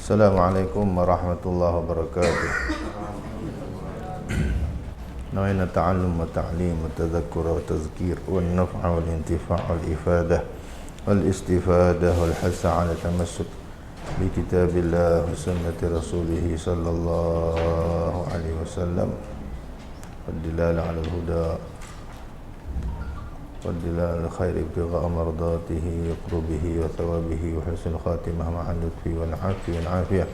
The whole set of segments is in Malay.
Assalamualaikum warahmatullahi wabarakatuh. Nawaitu ta'allum wa ta'lim wa tadhakkur wa tazkir wa naf'a wal intifa' wal ifadah wal istifadah wal hasa 'ala tamassuk bi kitabillah wa sunnati rasulih sallallahu alaihi wasallam wad dilala 'ala al-huda والدلال الخير ابتغاء مرضاته وقربه وثوابه وحسن الخاتمة مع اللطف والعافية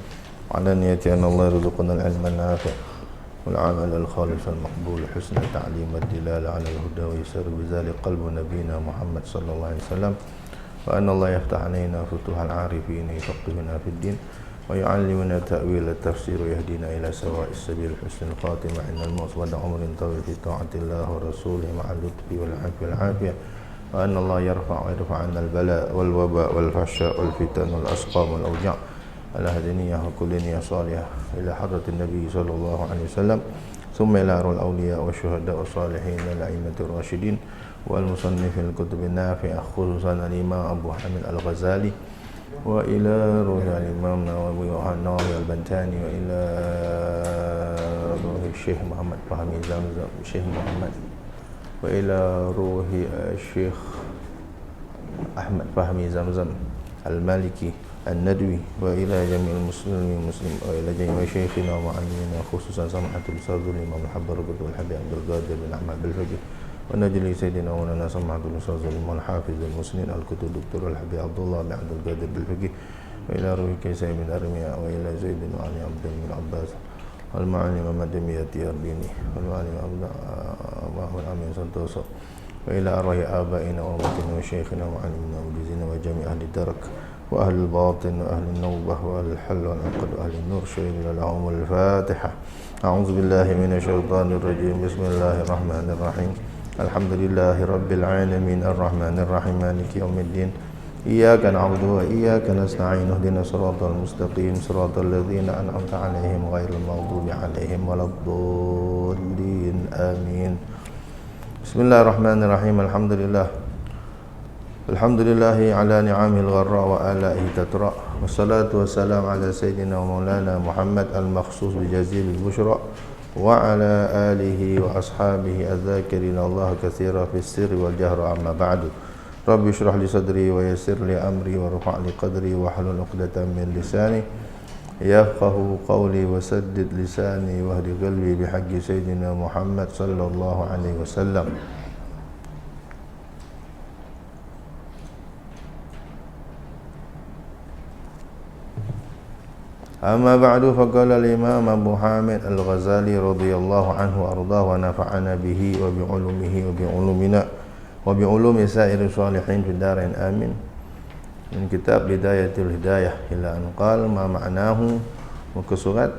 وعلى نية أن الله يرزقنا العلم النافع والعمل الخالص المقبول حسن التعليم والدلال على الهدى ويسر بذلك قلب نبينا محمد صلى الله عليه وسلم وأن الله يفتح علينا فتوح العارفين يفقهنا في الدين ويعلمنا تأويل التفسير ويهدينا إلى سواء السبيل حسن الخاتمة عند الموت ودع عمر طويل في طاعة الله ورسوله مع اللطف والعافية وأن الله يرفع عنا البلاء والوباء والفحشاء والفتن والأسقام والأوجاع على هدنية وكل نية صالحة إلى حضرة النبي صلى الله عليه وسلم ثم إلى أرواح الأولياء والشهداء والصالحين الأئمة الراشدين والمصنف الكتب النافعة خصوصا الإمام أبو حامد الغزالي وإلى روح الإمام النووي البنتاني وإلى روح الشيخ محمد فهمي زمزم الشيخ محمد وإلى روح الشيخ أحمد فهمي زمزم المالكي الندوي وإلى جميع المسلمين وإلى جميع شيخنا ومعلمينا خصوصا سماحة الأستاذ الإمام الحبر والحبيب عبد القادر بن أحمد بالفقيه ونجلي سيدنا مولانا سماحة الأستاذ الحافظ المسند الكتب الدكتور الحبيب عبد الله بن عبد القادر بالفقيه وإلى روح كيسان بن أرميا وإلى زيد بن علي عبد بن عباس والمعلم مدمية الديني والمعلم محمد أمين سنتوسو وإلى أرواح آبائنا وأمتنا وشيخنا ومعلمنا ومجزينا وجميع أهل الدرك وأهل الباطن وأهل النوبة وأهل الحل والعقد وأهل النور شهد لهم الفاتحة. أعوذ بالله من الشيطان الرجيم. بسم الله الرحمن الرحيم. الحمد لله رب العالمين الرحمن الرحيم مالك يوم الدين إياك نعبد وإياك نستعين اهدنا الصراط المستقيم صراط الذين أنعمت عليهم غير المغضوب عليهم ولا الضالين آمين. بسم الله الرحمن الرحيم. الحمد لله على نعمه الغراء وآلائه تترى والصلاة والسلام على سيدنا ومولانا محمد المخصوص بجزيل البشرى وعلى آله وأصحابه الذاكرين الله كثيرا في السر والجهر. أما بعد رب اشرح لي صدري ويسر لي أمري وارفع لي قدري واحلل عقدة من لساني يفقه قولي وسدد لساني واهد قلبي بحق سيدنا محمد صلى الله عليه وسلم. أما بعد فقال الإمام أبو حامد الغزالي رضي الله عنه وأرضاه ونفعنا به وبعلومه وبعلومنا وبعلوم سائر الصالحين في الدارين آمين. من كتاب بداية الهداية إلى أن قال ما معناه. muka surat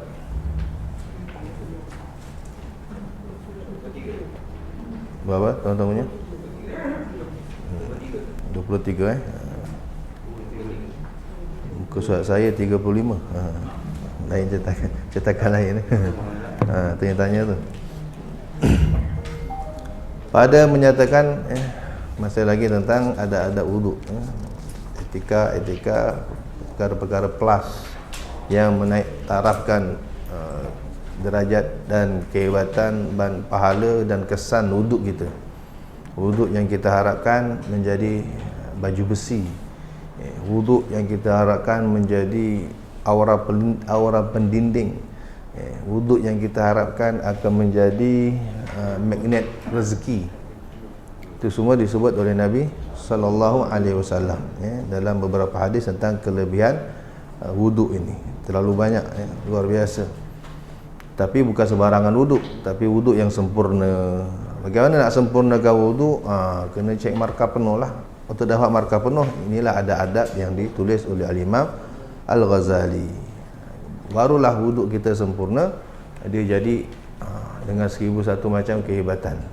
berapa tahun-tahunnya? 23 muka surat saya 35. Lain cetakan lain. Tanya-tanya tu. Pada menyatakan masih lagi tentang ada wudu, etika perkara-perkara plus yang menaik tarafkan derajat dan kehebatan dan pahala dan kesan wuduk kita. Wuduk yang kita harapkan menjadi baju besi. Wuduk yang kita harapkan menjadi aura pendinding. Wuduk yang kita harapkan akan menjadi magnet rezeki. Itu semua disebut oleh Nabi sallallahu alaihi wasallam dalam beberapa hadis tentang kelebihan wuduk ini. Terlalu banyak, luar biasa. Tapi bukan sembarangan wuduk, tapi wuduk yang sempurna. Bagaimana nak sempurnakan wuduk? Kena cek markah penuh lah. Untuk dapat markah penuh, inilah ada adab yang ditulis oleh Al-Imam Al-Ghazali. Barulah wuduk kita sempurna, dia jadi dengan 1001 macam kehebatan.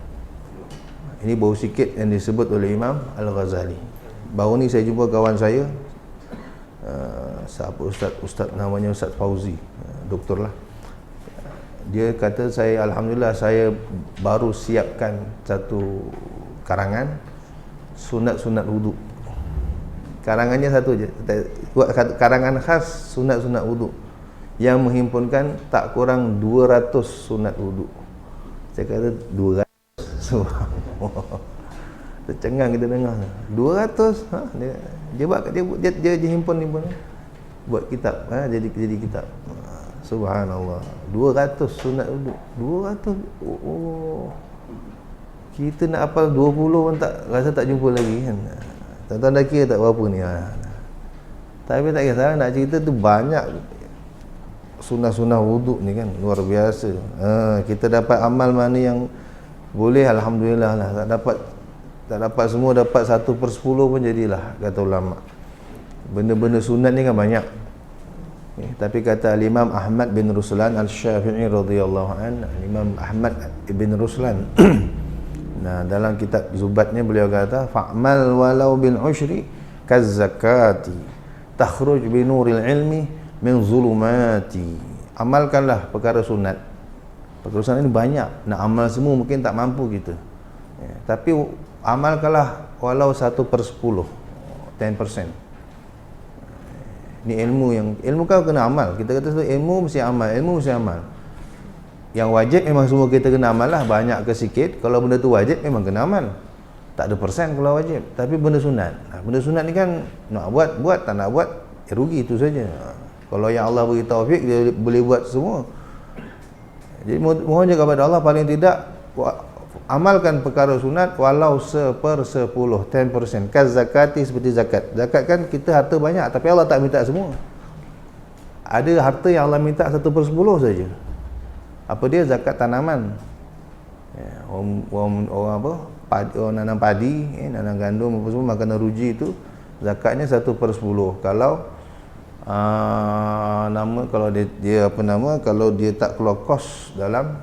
Ini baru sikit yang disebut oleh Imam Al-Ghazali. Baru ni saya jumpa kawan saya, siapa ustaz namanya Ustaz Fauzi, doktor lah. Dia kata, saya alhamdulillah saya baru siapkan satu karangan sunat-sunat wuduk. Karangannya satu je. Buat karangan khas sunat-sunat wuduk yang menghimpunkan tak kurang 200 sunat wuduk. Saya kata 200. Subhanallah. Tercengang kita dengar. 200. Dia himpun buat kitab. Jadi kitab. Subhanallah. 200 sunat wuduk. 200. Oh. Kita nak hafal 20 pun tak rasa tak jumpa lagi kan. Tuan-tuan dah kira tak berapa ni. Tapi tak kisah, nak cerita tu banyak sunah-sunah wuduk ni kan, luar biasa. Kita dapat amal mana yang boleh, alhamdulillah lah. Tak dapat semua, dapat 1/10 pun jadilah, kata ulama. Benda-benda sunat ni kan banyak. Tapi kata Imam Ahmad bin Ruslan Al-Syafi'i radhiyallahu anhu, Imam Ahmad bin Ruslan nah, dalam kitab Zubatnya beliau kata, fa'mal walau bil ushri kaz zakati takhruj bi nuril ilmi min zulumati. Amalkanlah perkara sunat. Perkara sunat ini banyak, nak amal semua mungkin tak mampu kita. Tapi amalkanlah walau 1/10, 10%. Ni ilmu kau kena amal. Kita kata ilmu mesti amal. Yang wajib memang semua kita kena amal lah, banyak ke sikit. Kalau benda tu wajib memang kena amal. Tak ada persen kalau wajib. Tapi benda sunat, benda sunat ni kan nak buat, tak nak buat rugi, itu saja. Kalau yang Allah beri taufik, dia boleh buat semua. Jadi mohon je kepada Allah, paling tidak amalkan perkara sunat walau 1/10, 10%. Kaz zakati, seperti zakat. Zakat kan kita harta banyak, tapi Allah tak minta semua. Ada harta yang Allah minta 1/10 saja. Apa dia? Zakat tanaman. Orang nanam padi, nanam gandum apa semua, makanan ruji itu zakatnya 1/10. Kalau kalau dia tak keluar kos dalam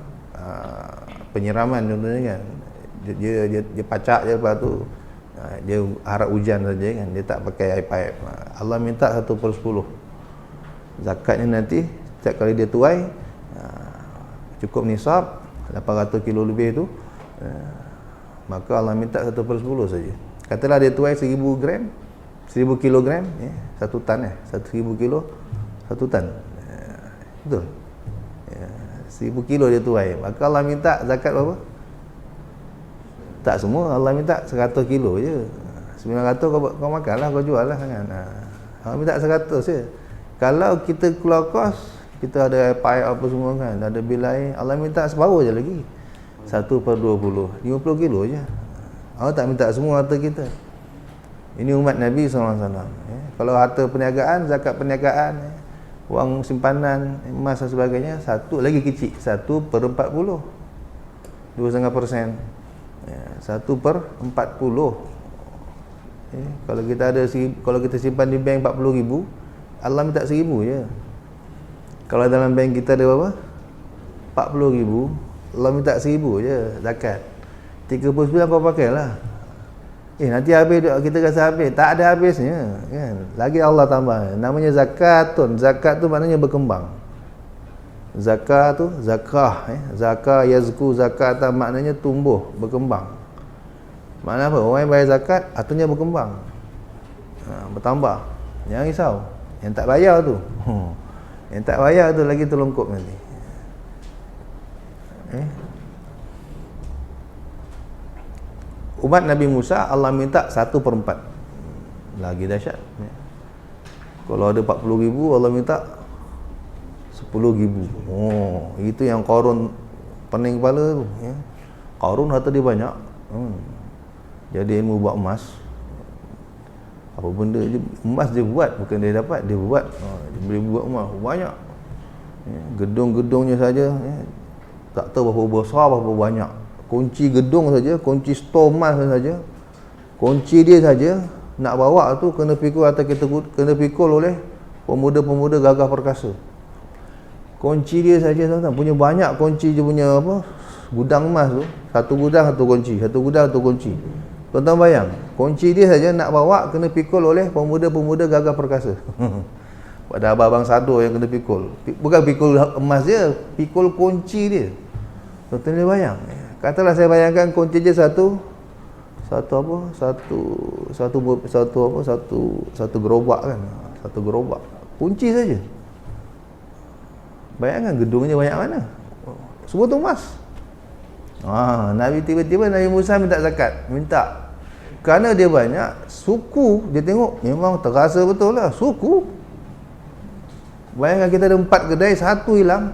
penyiraman contohnya kan, dia pacak je, lepas tu dia harap hujan saja kan, dia tak pakai air. Allah minta 1/10 zakatnya. Nanti setiap kali dia tuai cukup nisab 800 kilo lebih tu, maka Allah minta 1/10 saja. Katalah dia tuai 1000 gram, 1000 kilogram, 1 tan 1000 kilo 1 tan, betul, 1000 kilo dia tuai, maka Allah minta zakat berapa? Tak semua, Allah minta 100 kilo je. 900 kau makanlah, kau jual lah kan. Allah minta 100 je. Kalau kita keluar kos, kita ada pipe apa semua kan, ada bil air, Allah minta separuh je lagi, 1/20, 50 kilo je. Allah tak minta semua harta kita. Ini umat Nabi SAW. Kalau harta perniagaan, zakat perniagaan, wang simpanan, emas dan sebagainya, satu lagi kecil, 1/40, 2,5%, 1/40. Kalau kita ada, kalau kita simpan di bank 40,000, Allah minta 1,000 je. Kalau dalam bank kita ada berapa? 40,000, Allah minta 1,000 je zakat. 39 kau pakailah. Nanti habis, kita rasa habis. Tak ada habisnya kan? Lagi Allah tambah. Namanya zakatun. Zakat tu maknanya berkembang. Zakat tu zakah, zakah yazku, zakatan maknanya tumbuh, berkembang. Makna apa? Orang yang bayar zakat artinya berkembang, bertambah. Jangan risau. Yang tak bayar tu yang tak bayar tu lagi terlongkop nanti. Umat Nabi Musa, Allah minta 1/4. Lagi dahsyat. Kalau ada 40,000, Allah minta 10,000. Itu yang Qarun pening kepala tu. Qarun harta dia banyak. Jadi ilmu buat emas. Apa benda je, emas dia buat, bukan dia dapat, dia buat. Dia boleh buat emas banyak. Gedung-gedungnya saja, tak tahu berapa besar, berapa banyak. Kunci gedung saja, kunci store emas saja, kunci dia saja nak bawa tu kena pikul atau kita kena pikul oleh pemuda-pemuda gagah perkasa. Kunci dia saja tuan-tuan, punya banyak kunci dia punya apa, gudang emas tu, satu gudang satu kunci, satu gudang satu kunci. Tuan-tuan bayang, kunci dia saja nak bawa kena pikul oleh pemuda-pemuda gagah perkasa. Pada abang-abang sado yang kena pikul. Bukan pikul emas dia, pikul kunci dia. Tuan-tuan boleh bayang. Katalah saya bayangkan kunci je satu satu apa? Satu gerobak kan. Satu gerobak. Kunci saja. Bayangkan gedungnya banyak mana? Semua tu emas. Nabi tiba-tiba Nabi Musa minta zakat. Minta. Kerana dia banyak, suku, dia tengok memang terasa betul lah, suku. Bayangkan kita ada 4 kedai, satu hilang,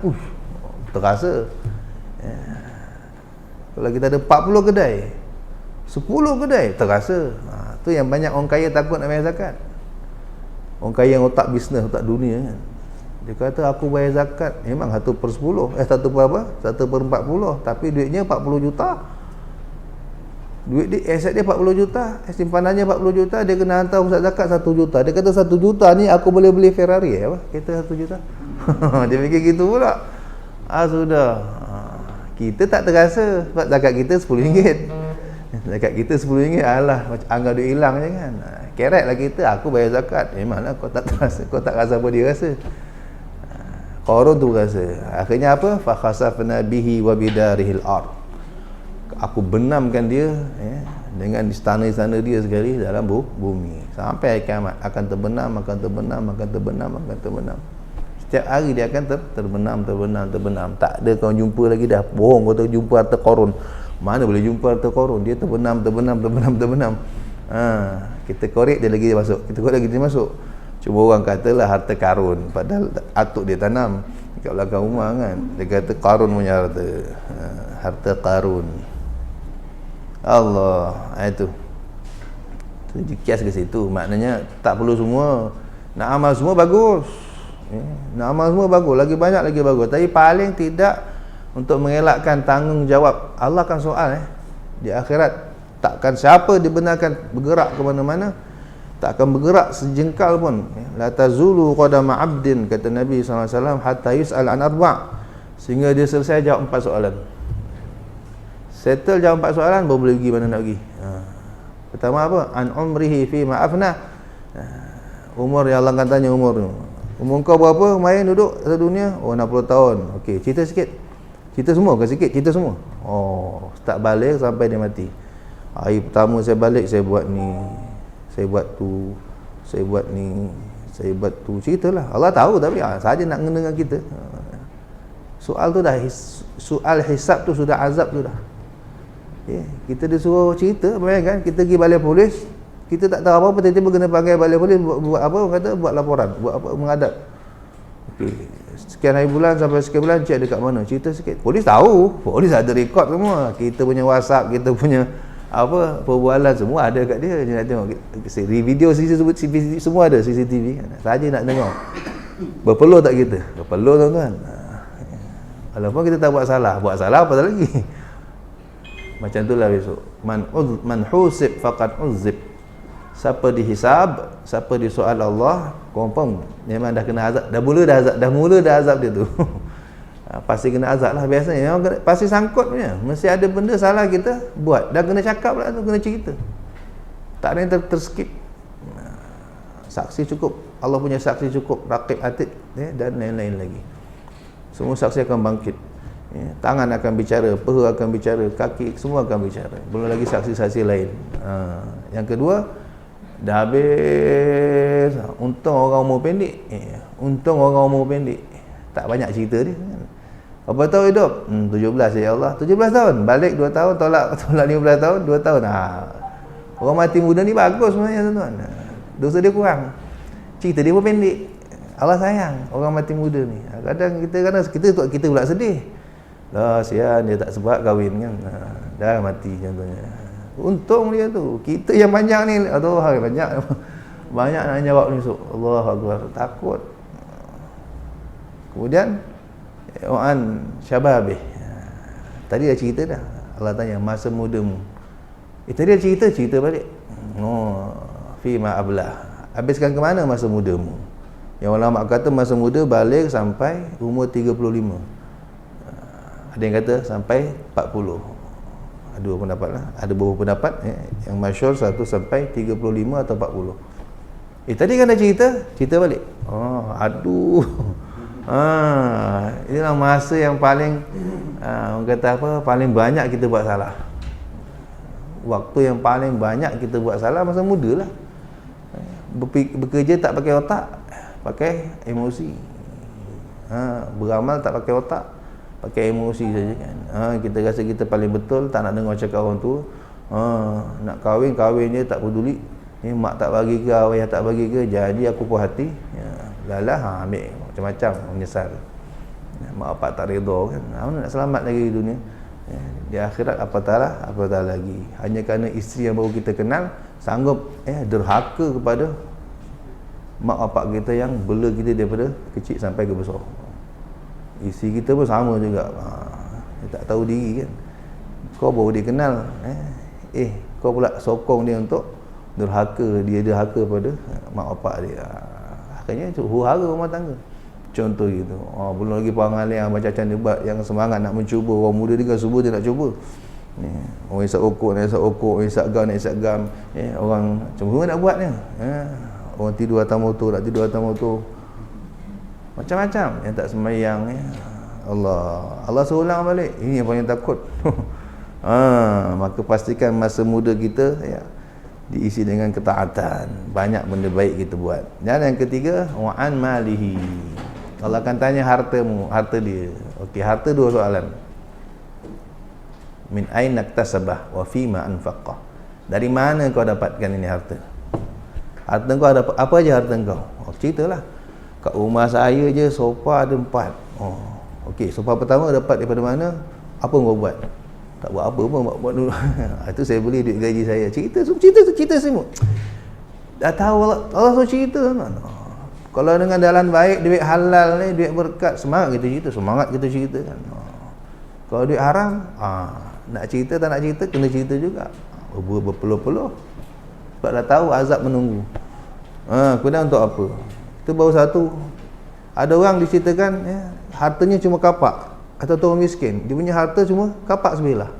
terasa. Kalau kita ada 40 kedai, 10 kedai, terasa. Tu yang banyak orang kaya takut nak bayar zakat. Orang kaya yang otak bisnes, otak dunia kan. Dia kata aku bayar zakat memang 1/10, 1/40, tapi duitnya 40 juta. Duit dia, aset dia 40 juta, simpanannya 40 juta, dia kena hantar pusat zakat 1 juta. Dia kata 1 juta ni aku boleh beli Ferrari apa? Kereta 1 juta. Dia fikir gitu pula. Sudah. Kita tak terasa sebab zakat kita RM10. Zakat kita RM10, alah macam anggap duit hilang je kan. Kerek lah kita, aku bayar zakat. Memanglah kau tak terasa, kau tak rasa apa dia rasa. Qarun tu rasa. Akhirnya apa? Fa khasafna bihi wa bidarihil ard. Aku benamkan dia dengan istana-istana dia sekali dalam bumi. Sampai kiamat akan terbenam. Setiap hari dia akan terbenam. Tak ada kau jumpa lagi dah. Bohong kau tak jumpa harta Qarun. Mana boleh jumpa harta Qarun? Dia terbenam. Kita korek dia lagi masuk. Kita korek lagi dia masuk. Cuma orang katalah harta karun, padahal atuk dia tanam kat belakang rumah kan. Dia kata karun punya harta. Harta karun. Allah, itu. Tu kias ke situ. Maknanya tak perlu semua. Nak amal semua bagus. Nak amal semua bagus, lagi banyak lagi bagus. Tapi paling tidak untuk mengelakkan tanggungjawab. Allah akan soal di akhirat. Takkan siapa dibenarkan bergerak ke mana-mana, tak akan bergerak sejengkal pun. La tazulu qadama 'abdin, kata Nabi SAW, hatta yus'al an arba', sehingga dia selesai jawab 4 soalan. Settle jawab 4 soalan, baru boleh pergi mana nak pergi. Pertama apa? An umrihi fi ma afna. Umur yang Allah akan tanya umur tu. Umur kau berapa? Main duduk atas dunia? 60 tahun. Okey, cerita sikit. Cerita semua ke sikit? Cerita semua. Start balik sampai dia mati. Hari pertama saya balik, saya buat ni, saya buat tu, saya buat ni, saya buat tu. Ceritalah. Allah tahu tapi saja nak kena dengan kita. Soal tu dah, soal hisab tu sudah azab tu dah. Kita disuruh cerita, bayangkan kita pergi balai polis, kita tak tahu apa-apa, tiba-tiba kena panggil balai polis buat apa, orang kata buat laporan, buat apa, menghadap. Sekian hari bulan sampai sekian bulan cek dekat mana, cerita sikit. Polis tahu, polis ada rekod semua. Kita punya WhatsApp, kita punya apa perbualan semua ada kat dia. Dia nak tengok video CCTV semua ada, CCTV kan. Saja nak tengok. Berpeluh tak kita? Berpeluh tuan-tuan. Walaupun kita tak buat salah apa lagi. Macam itulah besok. Man husib faqad uzib. Siapa dihisab, siapa disoal Allah, confirm memang dah kena azab. Dah mula dah azab dia tu. Pasti kena azab lah biasanya. Memang pasti sangkut punya. Mesti ada benda salah kita buat. Dah kena cakap lah tu, kena cerita. Tak ada yang terskip. Saksi cukup. Allah punya saksi cukup. Raqib atid dan lain-lain lagi. Semua saksi akan bangkit. Tangan akan bicara, peha akan bicara, kaki semua akan bicara. Belum lagi saksi-saksi lain. Yang kedua, dah habis. Untung orang umur pendek. Tak banyak cerita dia kan. Berapa tahun hidup? 17 ya Allah. 17 tahun. Balik 2 tahun, tolak 15 tahun, 2 tahun. Orang mati muda ni bagus sebenarnya tuan-tuan. Dosa dia kurang. Cerita dia pun pendek. Allah sayang orang mati muda ni. Kadang kita pula sedih. Lah sian dia tak sempat kahwin kan. Dah mati contohnya. Untung dia tu. Kita yang banyak ni, aduh banyak nak jawab ni esok. Allahu Akbar, takut. Kemudian syababih. Tadi dah cerita dah. Allah tanya masa mudamu. Tadi dah cerita balik. Fi ma ablah. Habiskan ke mana masa mudamu? Yang ulama kata masa muda balik sampai umur 35. Ada yang kata sampai 40. Ada dua pendapat lah. Ada beberapa pendapat yang masyhur satu sampai 35 atau 40. Tadi kan dah cerita balik. Inilah masa yang paling orang kata apa, paling banyak kita buat salah. waktu yang paling banyak kita buat salah masa muda lah. Bekerja tak pakai otak, pakai emosi. Beramal tak pakai otak, pakai emosi saja kan. Kita rasa kita paling betul, tak nak dengar cakap orang tu. Nak kahwin je tak peduli. Mak tak bagi ke, ayah tak bagi ke, jadi aku puas hati. Lalah ambil macam-macam, menyesal. Mak bapak tak redha kan. Mana nak selamat lagi di dunia. Di akhirat apatah lagi. Hanya kerana isteri yang baru kita kenal sanggup derhaka kepada mak bapak kita yang bela kita daripada kecil sampai ke besar. Isteri kita pun sama juga. Dia tak tahu diri kan. Kau baru dia kenal, kau pula sokong dia untuk derhaka pada mak bapak dia. Akhirnya huru-hara rumah tangga. Contoh gitu. Belum lagi perangai yang macam-macam debat yang semangat nak mencuba. Orang muda dia kan subuh dia nak cuba. Orang isap rokok, orang isap gam. Orang cuma nak buat ni. Orang tidur atas motor, nak tidur atas motor. Macam-macam yang tak sembahyang. Allah suruh ulang balik. Ini yang paling takut. Maka pastikan masa muda kita diisi dengan ketaatan. Banyak benda baik kita buat. Dan yang ketiga, wa'an malihi. Allah akan tanya harta dia. Okey, harta dua soalan. Min aina iktasabah wa fima anfaqah. Dari mana kau dapatkan ini harta? Harta kau ada apa aja harta kau? Ceritalah. Kat rumah saya je sofa ada 4. Okey, sofa pertama dapat daripada mana? Apa kau buat? Tak buat apa pun, buat dulu. Itu saya beli duit gaji saya. Cerita semua. Dah tahu Allah suruh cerita kan. Kalau dengan jalan baik, duit halal ni, duit berkat, semangat kita cerita kan. Kalau duit haram, nak cerita tak nak cerita, kena cerita juga. Berpeluh-peluh. Sebab dah tahu azab menunggu. Kemudian untuk apa? Itu baru satu. Ada orang diceritakan, hartanya cuma kapak. Atau orang miskin, dia punya harta cuma kapak sebelah.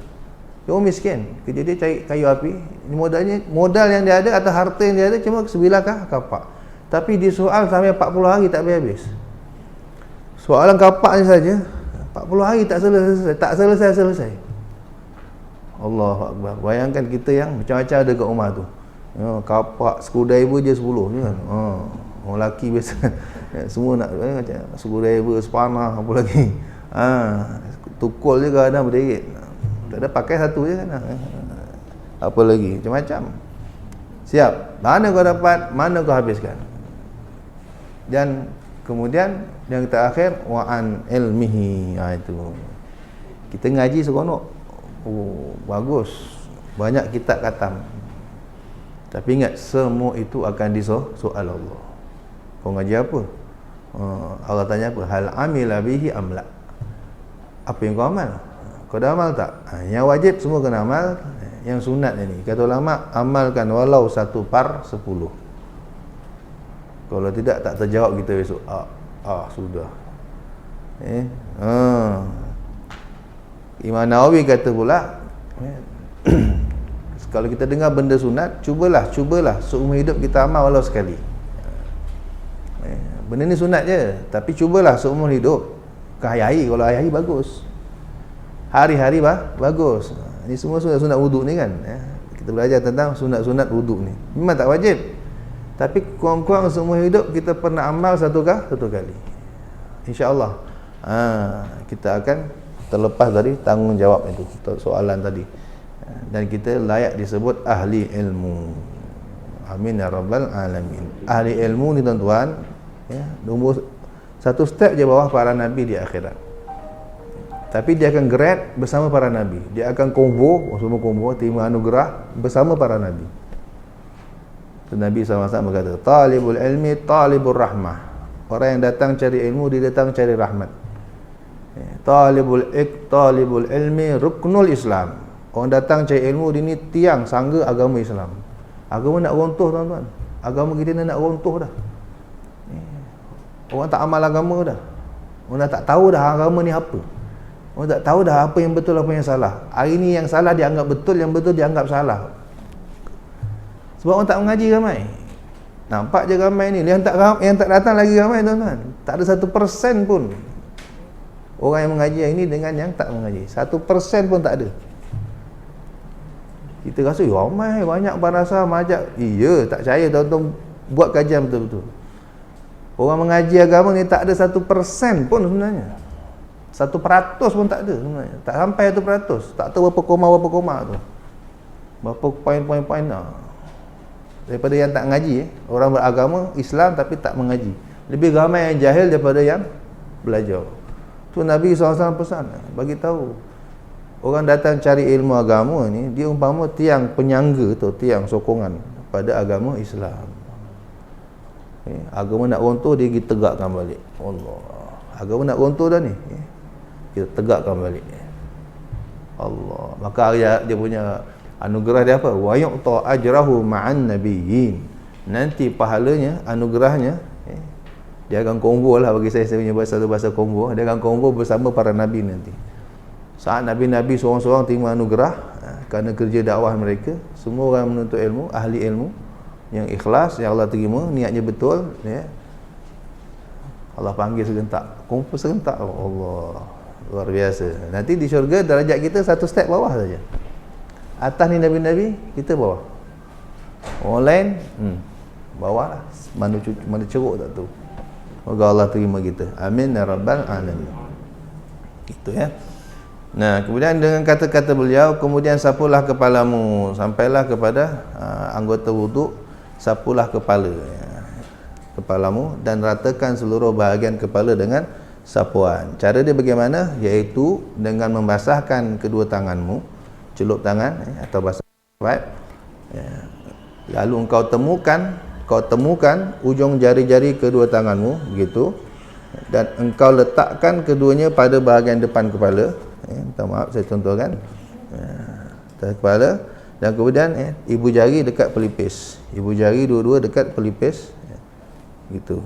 Dia orang miskin, kerja dia cari kayu api. Modal yang dia ada atau harta yang dia ada cuma sebelah kapak. Tapi dia soal sampai 40 hari tak habis. Soalan kapak ni saja 40 hari tak selesai. Allahu Akbar. Bayangkan kita yang macam-macam ada kat rumah tu. Kapak screwdriver je 10 je kan. Orang lelaki biasa semua nak macam screwdriver, spanner, apa lagi. Tukul je kadang berderet. Tak ada, pakai satu je kan. Apa lagi, macam-macam. Siap. Mana kau dapat, mana kau habiskan. Dan kemudian yang terakhir wa'an ilmihi. Itu kita ngaji seronok. Bagus, banyak kitab khatam. Tapi ingat, semua itu akan disoal Allah. Kau ngaji apa? Allah tanya apa? Hal amila bihi amla. Apa yang kau amal? Kau dah amal tak? Yang wajib semua kena amal. Yang sunat ni, kata ulama, amalkan walau 1/10. Kalau tidak, tak terjawab kita besok. Sudah. Imam Nawawi kata pula, kalau kita dengar benda sunat, cubalah seumur hidup kita amal walau sekali. Benda ni sunat je, tapi cubalah seumur hidup. Ke hari-hari, kalau hari-hari bagus, hari-hari bagus. Ini semua sunat wuduk ni kan. Kita belajar tentang sunat-sunat wuduk ni. Memang tak wajib, tapi kurang-kurang seumur hidup kita pernah amal satu kali. InsyaAllah kita akan terlepas dari tanggungjawab itu, soalan tadi. Dan kita layak disebut ahli ilmu. Amin ya rabbal alamin. Ahli ilmu ni tuan-tuan, nombor satu step je bawah para nabi di akhirat. Tapi dia akan grade bersama para nabi. Dia akan semua combo, terima anugerah bersama para nabi. Nabi SAW berkata, talibul ilmi talibur rahmah. Orang yang datang cari ilmu, dia datang cari rahmat. Talibul ilmi ruknul Islam. Orang datang cari ilmu, dia ni tiang sangga agama Islam. Agama nak runtuh tuan-tuan. Agama kita nak runtuh dah. Orang tak amal agama dah. Orang tak tahu dah agama ni apa. Orang tak tahu dah apa yang betul, apa yang salah. Hari ni yang salah dianggap betul, yang betul dianggap salah. Sebab orang tak mengaji ramai. Nampak je ramai ni. Yang tak datang lagi ramai tuan-tuan. Tak ada 1% pun orang yang mengaji hari ni dengan yang tak mengaji. 1% pun tak ada. Kita rasa ramai banyak barasa majak. Iya, tak percaya tuan-tuan buat kajian betul-betul. Orang mengaji agama ni tak ada 1% pun sebenarnya. 1% pun tak ada sebenarnya. Tak sampai 1%. Tak tahu berapa koma tu. Berapa poin-poin lah. Daripada yang tak mengaji. Orang beragama Islam tapi tak mengaji. Lebih ramai yang jahil daripada yang belajar. Tu Nabi SAW pesan, bagi tahu. Orang datang cari ilmu agama ni, dia umpama tiang penyangga tu, tiang sokongan pada agama Islam. Agama nak runtuh, dia pergi tegakkan balik. Allah. Agama nak runtuh dah ni. Kita tegakkan balik. Allah. Maka dia punya anugerah dia apa? Wa yu'ta ajrahu ma'an nabiyyin. Nanti pahalanya, anugerahnya, dia akan combo lah, bagi saya punya bahasa combo. Dia akan combo bersama para nabi nanti. Saat nabi-nabi seorang-seorang terima anugerah kerana kerja dakwah mereka, semua orang menuntut ilmu, ahli ilmu yang ikhlas, yang Allah terima, niatnya betul, ya. Allah panggil serentak, kumpul serentak. Allah, luar biasa. Nanti di syurga darajat kita satu step bawah saja. Atas ni nabi-nabi, kita bawah. Orang lain bawah lah, mana ceruk tak tahu. Moga Allah terima kita. Amin ya rabbal alamin. Gitu ya. Nah, kemudian dengan kata-kata beliau, kemudian sapulah kepalamu sampailah kepada anggota wuduk, sapulah kepalamu dan ratakan seluruh bahagian kepala dengan sapuan. Cara dia bagaimana? Iaitu dengan membasahkan kedua tanganmu, celup tangan atau basah pipe. Lalu engkau temukan ujung jari-jari kedua tanganmu begitu, dan engkau letakkan keduanya pada bahagian depan kepala. Minta maaf saya contohkan. Atas kepala, dan kemudian ibu jari dekat pelipis. Ibu jari dua-dua dekat pelipis. Gitu.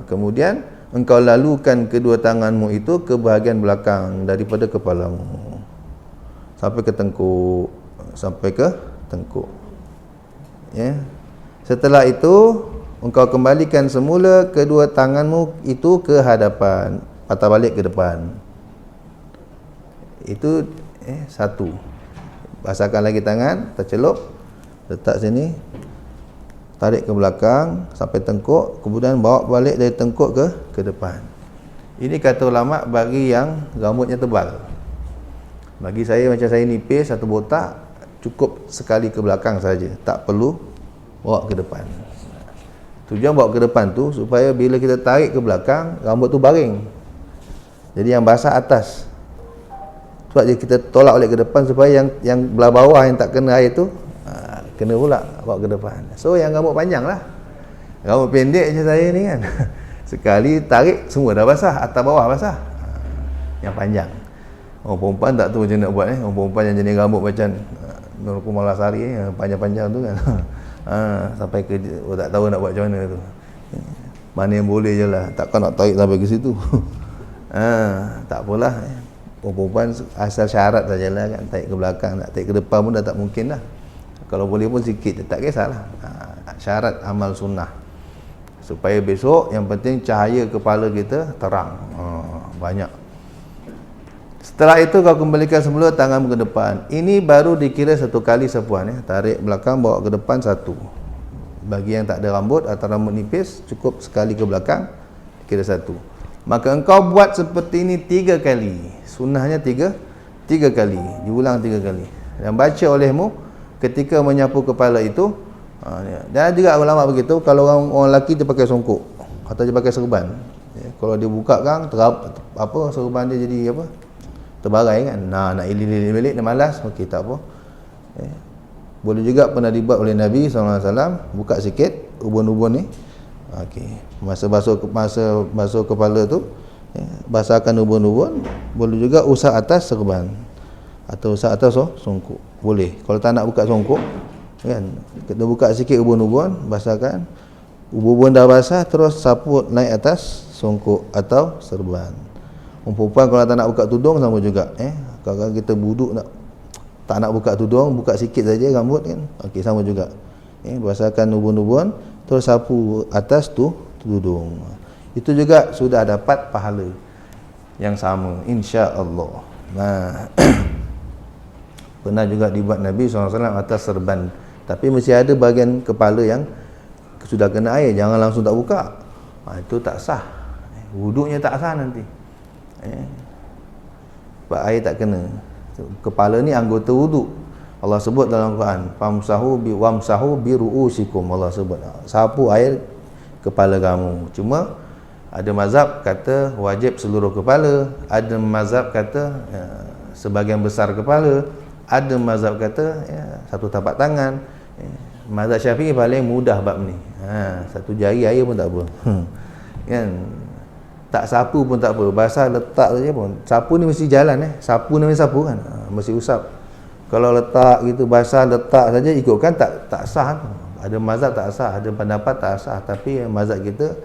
Kemudian engkau lalukan kedua tanganmu itu ke bahagian belakang daripada kepalamu sampai ke tengkuk, Setelah itu engkau kembalikan semula kedua tanganmu itu ke hadapan, patah balik ke depan. Itu satu. Basahkan lagi tangan, tercelup, letak sini, tarik ke belakang sampai tengkuk, kemudian bawa balik dari tengkuk ke depan. Ini kata ulama bagi yang rambutnya tebal. Bagi saya macam saya nipis, satu botak cukup sekali ke belakang saja, tak perlu bawa ke depan. Tujuan bawa ke depan tu supaya bila kita tarik ke belakang, rambut tu baring. Jadi yang basah atas. Sebab kita tolak balik ke depan supaya yang belah bawah yang tak kena air tu kena pula bawa ke depan. So yang rambut panjang lah. Rambut pendek macam saya ni kan. Sekali tarik semua dah basah, atas bawah basah. Yang panjang. Orang perempuan tak tahu macam nak buat Orang perempuan yang jenis rambut macam Nur Kumalasari panjang-panjang tu kan. Sampai ke tak tahu nak buat macam mana tu. Mana yang boleh je lah. Takkan nak tarik sampai ke situ. Tak apalah. Orang perempuan asal syarat sajalah kan. Tarik ke belakang, nak tarik ke depan pun dah tak mungkin lah. Kalau boleh pun sikit, tak kisahlah. Syarat amal sunnah. Supaya besok yang penting cahaya kepala kita terang. Banyak. Setelah itu kau kembalikan semula tanganmu ke depan. Ini baru dikira satu kali sapuan. Tarik belakang, bawa ke depan satu. Bagi yang tak ada rambut atau rambut nipis, cukup sekali ke belakang, kira satu. Maka engkau buat seperti ini 3 kali. Sunnahnya 3 kali. Diulang 3 kali. Dan baca olehmu ketika menyapu kepala itu. Dan juga ulama begitu, kalau orang lelaki dia pakai songkok atau dia pakai serban. Kalau dia buka kan serban dia jadi terbarai kan. Nak ilik-ilik balik dia malas. Okey, tak apa. Boleh juga pernah dibuat oleh Nabi SAW, buka sikit ubun-ubun ni. Okey, masa basuh kepala tu, basahkan ubun-ubun. Boleh juga usap atas serban atau usap atas songkok. Boleh. Kalau tak nak buka songkok kan, kita buka sikit ubun-ubun, basahkan. Ubun-ubun dah basah, terus sapu naik atas songkok atau serban. Perempuan kalau tak nak buka tudung sama juga. Kalau kita buduk tak nak buka tudung, buka sikit saja rambut kan. Okey, sama juga. Basahkan ubun-ubun, terus sapu atas tu tudung. Itu juga sudah dapat pahala yang sama, insya-Allah. Nah, Pernah juga dibuat Nabi SAW atas serban, tapi mesti ada bahagian kepala yang sudah kena air, jangan langsung tak buka. Itu tak sah, wuduknya tak sah nanti. Sebab air tak kena. Kepala ni anggota wuduk. Allah sebut dalam Quran, wamsahu bi ru'usikum. Allah sebut sapu air kepala kamu. Cuma ada mazhab kata wajib seluruh kepala, ada mazhab kata sebahagian besar kepala, ada mazhab kata satu tapak tangan. Mazhab Syafi'i paling mudah bab ni. Satu jari air pun tak apa. Kan? Tak sapu pun tak apa, basah letak saja pun. Sapu ni mesti jalan sapu ni sapu kan. Mesti usap. Kalau letak gitu basah letak saja ikutkan tak sah. Ada mazhab tak sah, ada pendapat tak sah, tapi mazhab kita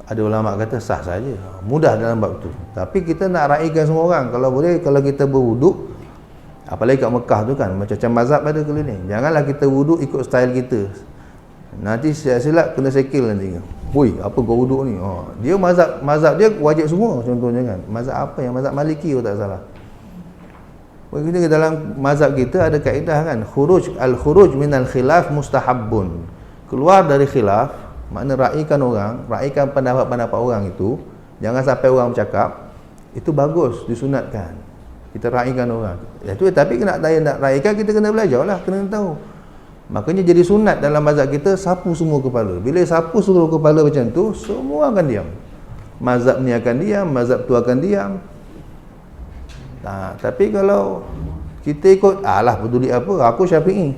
ada ulama kata sah saja. Mudah dalam bab tu. Tapi kita nak raikan semua orang. Kalau boleh, kalau kita berwuduk, apalagi kat Mekah tu kan, macam mazhab ada keliling. Janganlah kita wuduk ikut style kita. Nanti silap kena sekil nanti. Woi, apa kau wuduk ni? Dia mazhab dia wajib semua contohnya kan. Mazhab apa yang mazhab Maliki kalau tak salah. Begitu dalam mazhab kita ada kaedah kan, khuruj minal khilaf mustahabbun. Keluar dari khilaf, makna raikan pendapat-pendapat orang itu, jangan sampai orang bercakap, itu bagus, disunatkan. Kita raikan orang. Tapi nak raikan kita kena belajarlah, kena tahu. Makanya jadi sunat dalam mazhab kita sapu semua kepala. Bila sapu seluruh kepala macam tu, semua akan diam. Mazhab ni akan diam, mazhab tu akan diam. Tapi kalau kita ikut, peduli apa, aku Syafi'i.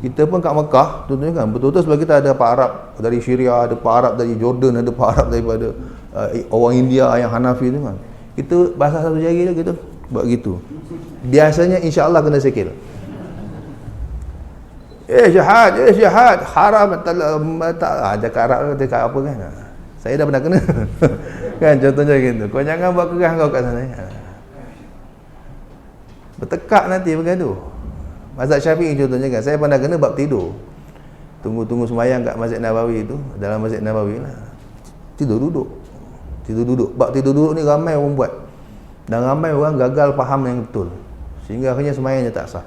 Kita pun kat Mekah, tentunya kan, betul-betul sebab kita ada Pak Arab dari Syria, ada Pak Arab dari Jordan, ada Pak Arab daripada orang India yang Hanafi tu kan. Kita basah satu jari je kita buat gitu. Biasanya insya-Allah kena sekil. Jihad, haram tak cakap Arab cakap apa kan. Saya dah pernah kena. Kan contohnya gitu. Kau jangan buat kerah kau kat sana. Bertekak nanti bergaduh. Mazhab Syafi'i contohnya kan, saya pernah kena bab tidur. Tunggu sembahyang kat Masjid Nabawi tu, dalam Masjid Nabawi lah. Tidur duduk. Bab tidur duduk ni ramai orang buat. Dan ramai orang gagal faham yang betul. Sehingga akhirnya sembahyangnya tak sah.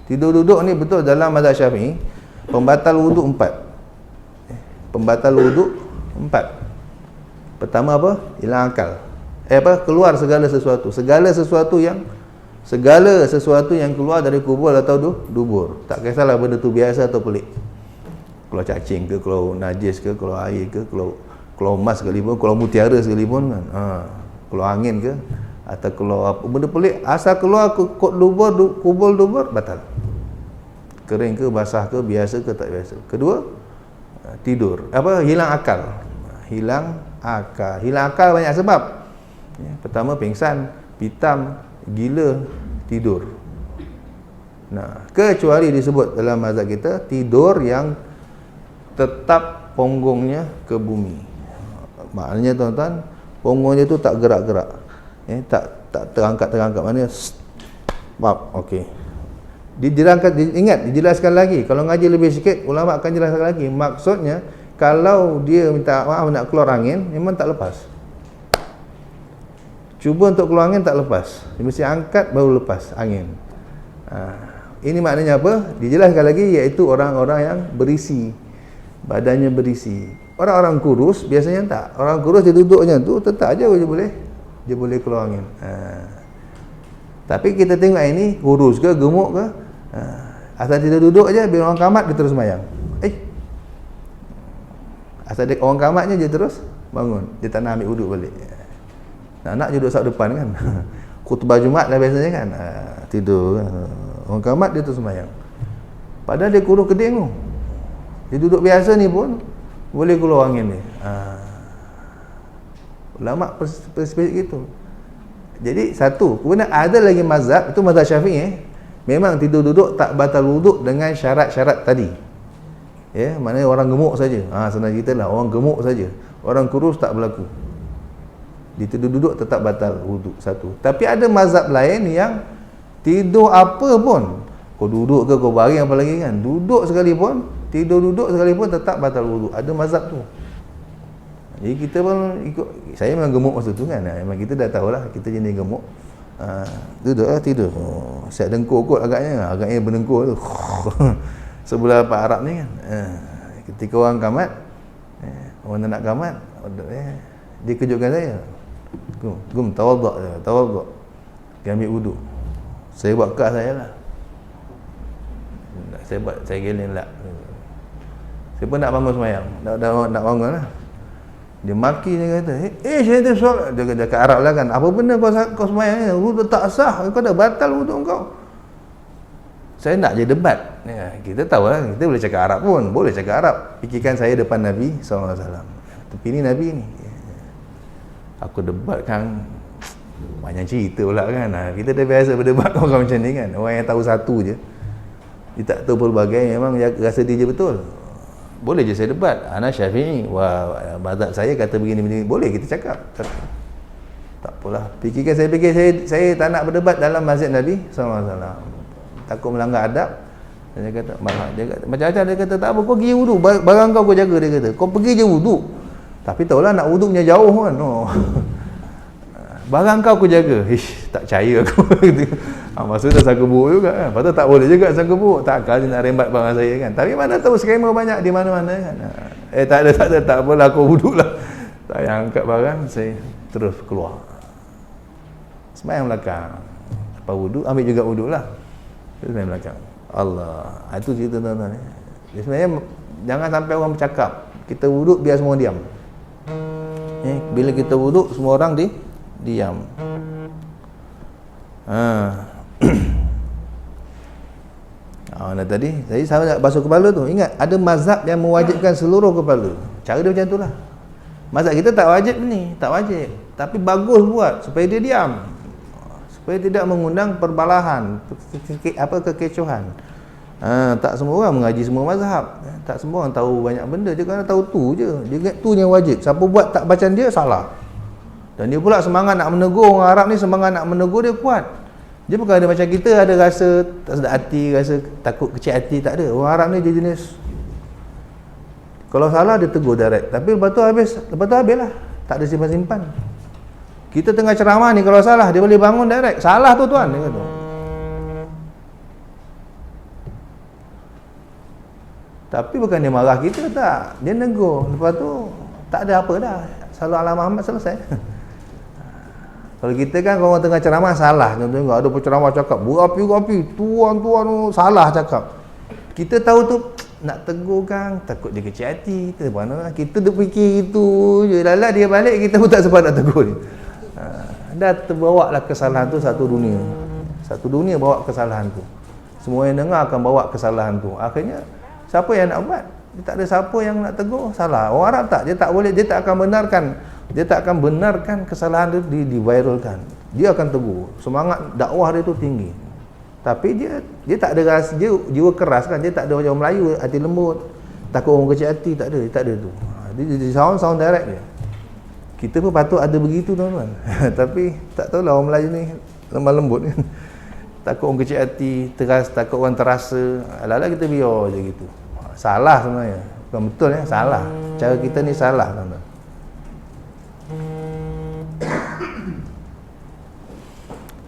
Tidur duduk ni betul dalam mazhab Syafi'i, pembatal wuduk 4. Pembatal wuduk 4. Pertama apa? Hilang akal. Keluar segala sesuatu. Segala sesuatu yang keluar dari kubur atau dubur. Tak kisahlah benda tu biasa atau pelik. Kalau cacing ke, kalau najis ke, kalau air ke, kalau emas sekalipun, kalau mutiara sekalipun kan. Kalau angin ke, atau kalau apa benda pelik, asal keluar kubur dubur batal. Kering ke, basah ke, biasa ke tak biasa. Kedua, tidur. Hilang akal. Hilang akal banyak sebab. Pertama pingsan, pitam, gila, tidur. Kecuali disebut dalam mazhab kita tidur yang tetap punggungnya ke bumi. Maknanya tuan-tuan, punggungnya tu tak gerak-gerak. Tak terangkat maknanya okey. Dijelaskan lagi. Kalau ngaji lebih sikit, ulama akan jelaskan lagi. Maksudnya kalau dia minta maaf nak keluar angin, memang tak lepas. Cuba untuk keluar angin tak lepas. Dia mesti angkat baru lepas angin. Ini maknanya apa? Dijelaskan lagi, iaitu orang-orang yang berisi. Badannya berisi. Orang-orang kurus biasanya tak. Orang kurus dia duduk macam tu, tetap aja dia boleh keluar angin. Tapi kita tengok ini kurus ke, gemuk ke, asal dia duduk aja, bila orang kamat dia terus sembahyang. Asal dia orang kamatnya dia terus bangun. Dia tak nak ambil wuduk balik. Nak duduk sak depan kan. Khutbah Jumaat lah biasanya kan. Tidur kan. Orang kamat dia terus sembahyang. Padahal dia kurus keding tu. Dia duduk biasa ni pun boleh keluar angin ni. Ulama perspek gitu. Jadi satu, kemudian ada lagi mazhab, itu mazhab Syafi'i memang tidur duduk tak batal wuduk dengan syarat-syarat tadi. Maknanya orang gemuk saja. Senang cerita lah, orang gemuk saja. Orang kurus tak berlaku. Dia tidur duduk tetap batal wuduk, satu. Tapi ada mazhab lain yang tidur apa pun, kau duduk ke kau baring apa lagi kan, duduk sekalipun, tidur duduk sekalipun tetap batal wuduk. Ada mazhab tu. Jadi kita pun ikut. Saya memang gemuk masa tu kan. Memang kita dah tahulah kita jenis gemuk. Duduk lah, tidur. Siap dengkur kot agaknya berdengkur tu. Sebelah Pak Arab ni kan. Ketika orang kamat, orang nak kamat, dia kejutkan saya. Gum tawaduk. Dia ambil wuduk. Saya buat kas saya lah. Saya geleng lah. Saya pun nak bangun semayang. Nak bangun lah. Dia maki, dia kata, saya tu soal. Dia kata kat Arab lah kan, apa benda kau semayang ni? Wuduk tak sah, kau dah batal wuduk kau. Saya nak je debat. Kita tahu lah, kita boleh cakap Arab pun. Boleh cakap Arab. Fikirkan saya depan Nabi SAW. Tapi ni Nabi ni. Aku debat kan, banyak cerita pula kan. Kita dah biasa berdebat orang macam ni kan. Orang yang tahu satu je. Dia tak tahu pelbagai, memang rasa dia je betul. Boleh je saya debat. Ana Syafi'i, mazhab saya kata begini. Boleh kita cakap. Tak apalah. Fikirkan saya tak nak berdebat dalam masjid Nabi SAW. Takut melanggar adab. Dia kata, macam-macam dia kata, tak apa, kau pergi wuduk, barang kau jaga, dia kata. Kau pergi je wuduk. Tapi tahulah nak wuduknya jauh kan. Barang kau jaga. Tak percaya aku. Maksudnya sangka buruk juga kan. Patut tak boleh juga sangka buruk. Takkan dia nak rembat barang saya kan. Tapi mana tahu scammer banyak di mana-mana kan. Tak ada, tak apalah, aku wuduk lah. Tak payah angkat barang, saya terus keluar. Semayang belakang. Lepas wuduk, ambil juga wuduk lah. Semayang belakang. Allah. Itu cerita tuan-tuan. Sebenarnya jangan sampai orang bercakap. Kita wuduk biar semua diam. Bila kita wuduk, semua orang diam. Tadi saya nak basuh kepala tu. Ingat, ada mazhab yang mewajibkan seluruh kepala. Cara dia macam tu lah. Mazhab kita tak wajib ni, tak wajib. Tapi bagus buat supaya dia diam. Supaya tidak mengundang perbalahan, kekecohan. Tak semua orang mengaji semua mazhab. Tak semua orang tahu banyak benda. Dia kena tahu tu je. Dia ingat tu yang wajib. Siapa buat tak bacaan dia, salah. Dan dia pula semangat nak menegur orang Arab ni, semangat nak menegur dia kuat. Dia bukan ada macam kita, ada rasa tak sedap hati, rasa takut kecil hati, tak ada. Orang Arab ni dia jenis, kalau salah dia tegur direct. Tapi lepas tu habis lah. Tak ada simpan-simpan. Kita tengah ceramah ni, kalau salah dia boleh bangun direct. Salah tu tuan, dia kata. Tapi bukan dia marah kita, tak. Dia negur. Lepas tu tak ada apa dah. Salah ala Muhammad, selesai. Kalau kita kan, kalau orang tengah ceramah salah, contohnya ada penceramah cakap berapi-api, tuan salah cakap. Kita tahu tu nak tegur kan, takut dia kecil hati. Kita dah fikir itu je. Lala dia balik, kita pun tak sempat nak tegur dia. Dah terbawa lah kesalahan tu satu dunia. Satu dunia bawa kesalahan tu. Semua yang dengar akan bawa kesalahan tu. Akhirnya siapa yang nak buat? Dia tak ada siapa yang nak tegur salah. Orang Arab tak, dia tak boleh, dia tak akan benarkan kesalahan tu diviralkan. Dia akan tegur. Semangat dakwah dia tu tinggi. Tapi dia tak ada rasa, jiwa keras kan. Dia tak ada macam Melayu, hati lembut. Takut orang kecil hati, tak ada tu. Dia sound direct je. Kita pun patut ada begitu tuan-tuan. Tapi tak tahulah orang Melayu ni lemah lembut kan. Takut orang kecil hati, takut orang terasa. Alah-alah kita biar je gitu. Salah sebenarnya. Bukan betul ya, salah. Cara kita ni salah tuan-tuan.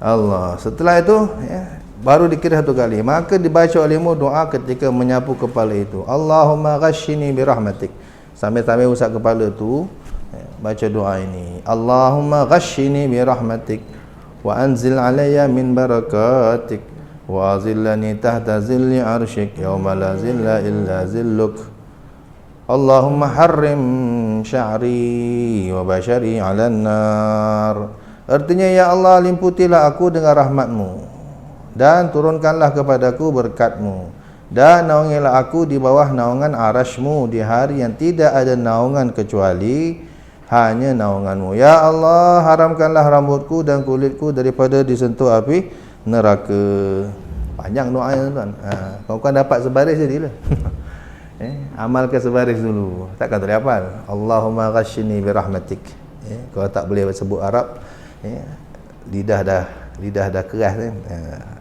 Allah. Setelah itu baru dikira satu kali. Maka dibaca olehmu doa ketika menyapu kepala itu. Allahumma ghashini birahmatik. Sambil-sambil usap kepala tu baca doa ini. Allahumma ghashini birahmatik wa anzil alayya min barakatik wa azillani tahta zilli arsyik yawma la zilla illa zilluk. Allahumma harrim sya'ri wa bashari 'alan nar. Artinya, ya Allah, limputilah aku dengan rahmatmu dan turunkanlah kepadaku berkatmu dan naungilah aku di bawah naungan arasy-Mu di hari yang tidak ada naungan kecuali hanya naungan-Mu. Ya Allah, haramkanlah rambutku dan kulitku daripada disentuh api neraka. Panjang doanya tuan. Kau kan dapat sebaris jadilah. Amalkan sebaris dulu. Takkan tak hafal. Allahumma ghashini birahmatik. Kalau tak boleh sebut Arab, lidah dah keras kan.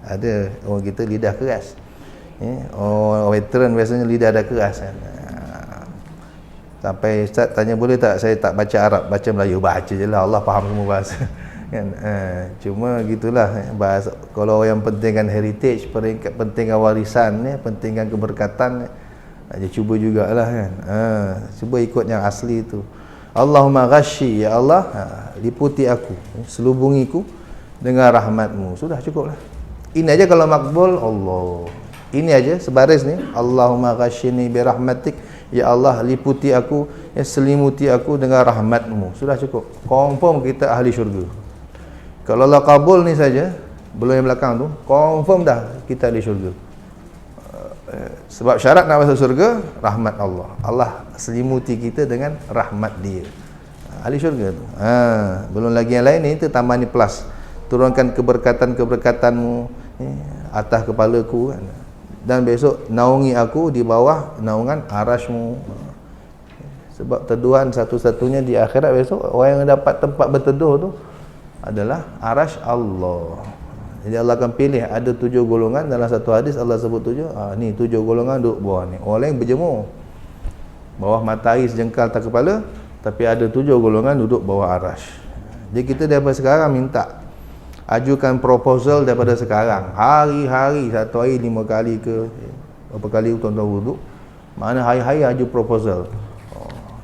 Ada orang kita lidah keras. Orang veteran biasanya lidah dah keras kan. Sampai Ustaz tanya, boleh tak saya tak baca Arab, baca Melayu? Baca je lah, Allah faham semua bahasa. kan. Cuma gitulah bahasa, kalau yang pentingkan heritage, pentingkan warisan ni, pentingkan keberkatan, dia cuba jugalah kan. Cuba ikut yang asli tu. Allahumma ghasyi, ya Allah, liputi aku, selubungiku dengan rahmatmu. Sudah cukuplah. Ini aja kalau makbul, Allah. Ini aja sebaris ni, Allahumma ghasyini bi rahmatik, ya Allah liputi aku, ya selimuti aku dengan rahmatmu. Sudah cukup. Confirm kita ahli syurga. Kalau Allah kabul ni saja, belum yang belakang tu, confirm dah kita ahli syurga. Sebab syarat nak masuk syurga, rahmat Allah. Allah selimuti kita dengan rahmat dia. Ahli syurga tu. Belum lagi yang lain ni, itu tambah ni plus. Turunkan keberkatan-keberkatanmu atas kepalaku kan. Dan besok naungi aku di bawah naungan arasy-Mu. Sebab teduhan satu-satunya di akhirat besok, orang yang dapat tempat berteduh tu adalah arasy Allah. Jadi Allah akan pilih, ada 7 golongan dalam satu hadis Allah sebut 7. Ni 7 golongan duduk bawah ni. Orang lain berjemur bawah matahari sejengkal tak kepala, tapi ada 7 golongan duduk bawah arasy. Jadi kita daripada sekarang minta, ajukan proposal daripada sekarang. Hari-hari, satu hari 5 kali ke berapa kali tuan-tuan wuduk, mana hari-hari aju proposal.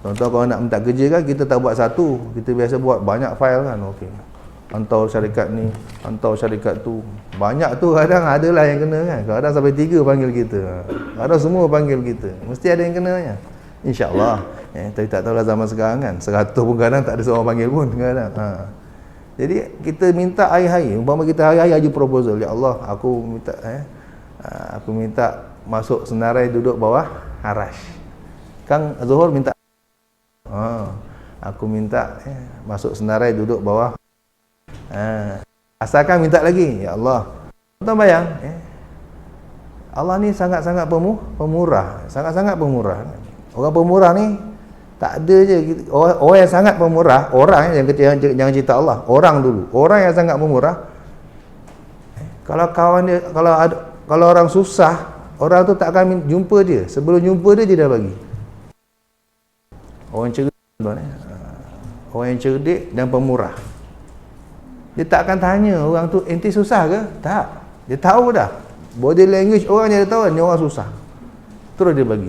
Tuan-tuan kalau nak minta kerja kan, kita tak buat satu, kita biasa buat banyak file kan. Okey, hantar syarikat ni, hantar syarikat tu. Banyak tu kadang adalah yang kena kan. Kadang sampai 3 panggil kita, kadang semua panggil kita. Mesti ada yang kenanya, InsyaAllah. Tapi tak tahulah zaman sekarang kan, 100 pun kadang tak ada seorang panggil pun kadang. Jadi kita minta hari-hari, umpama kita hari-hari aju proposal, ya Allah aku minta masuk senarai duduk bawah arasy. Kang Zuhur minta aku minta masuk senarai duduk bawah. Asalkan minta lagi, ya Allah. Tuan bayang, Allah ni sangat-sangat pemurah, sangat-sangat pemurah. Orang pemurah ni tak ada je. Orang yang sangat pemurah, orang yang jangan cerita Allah, orang dulu. Orang yang sangat pemurah, kalau kawan dia, kalau orang susah, orang tu tak akan jumpa dia. Sebelum jumpa dia dah bagi. Orang cerdik, orang yang cerdik dan pemurah, dia tak akan tanya orang tu, enti susah ke? Tak. Dia tahu dah. Body language orang dia tahu ni orang susah. Terus dia bagi.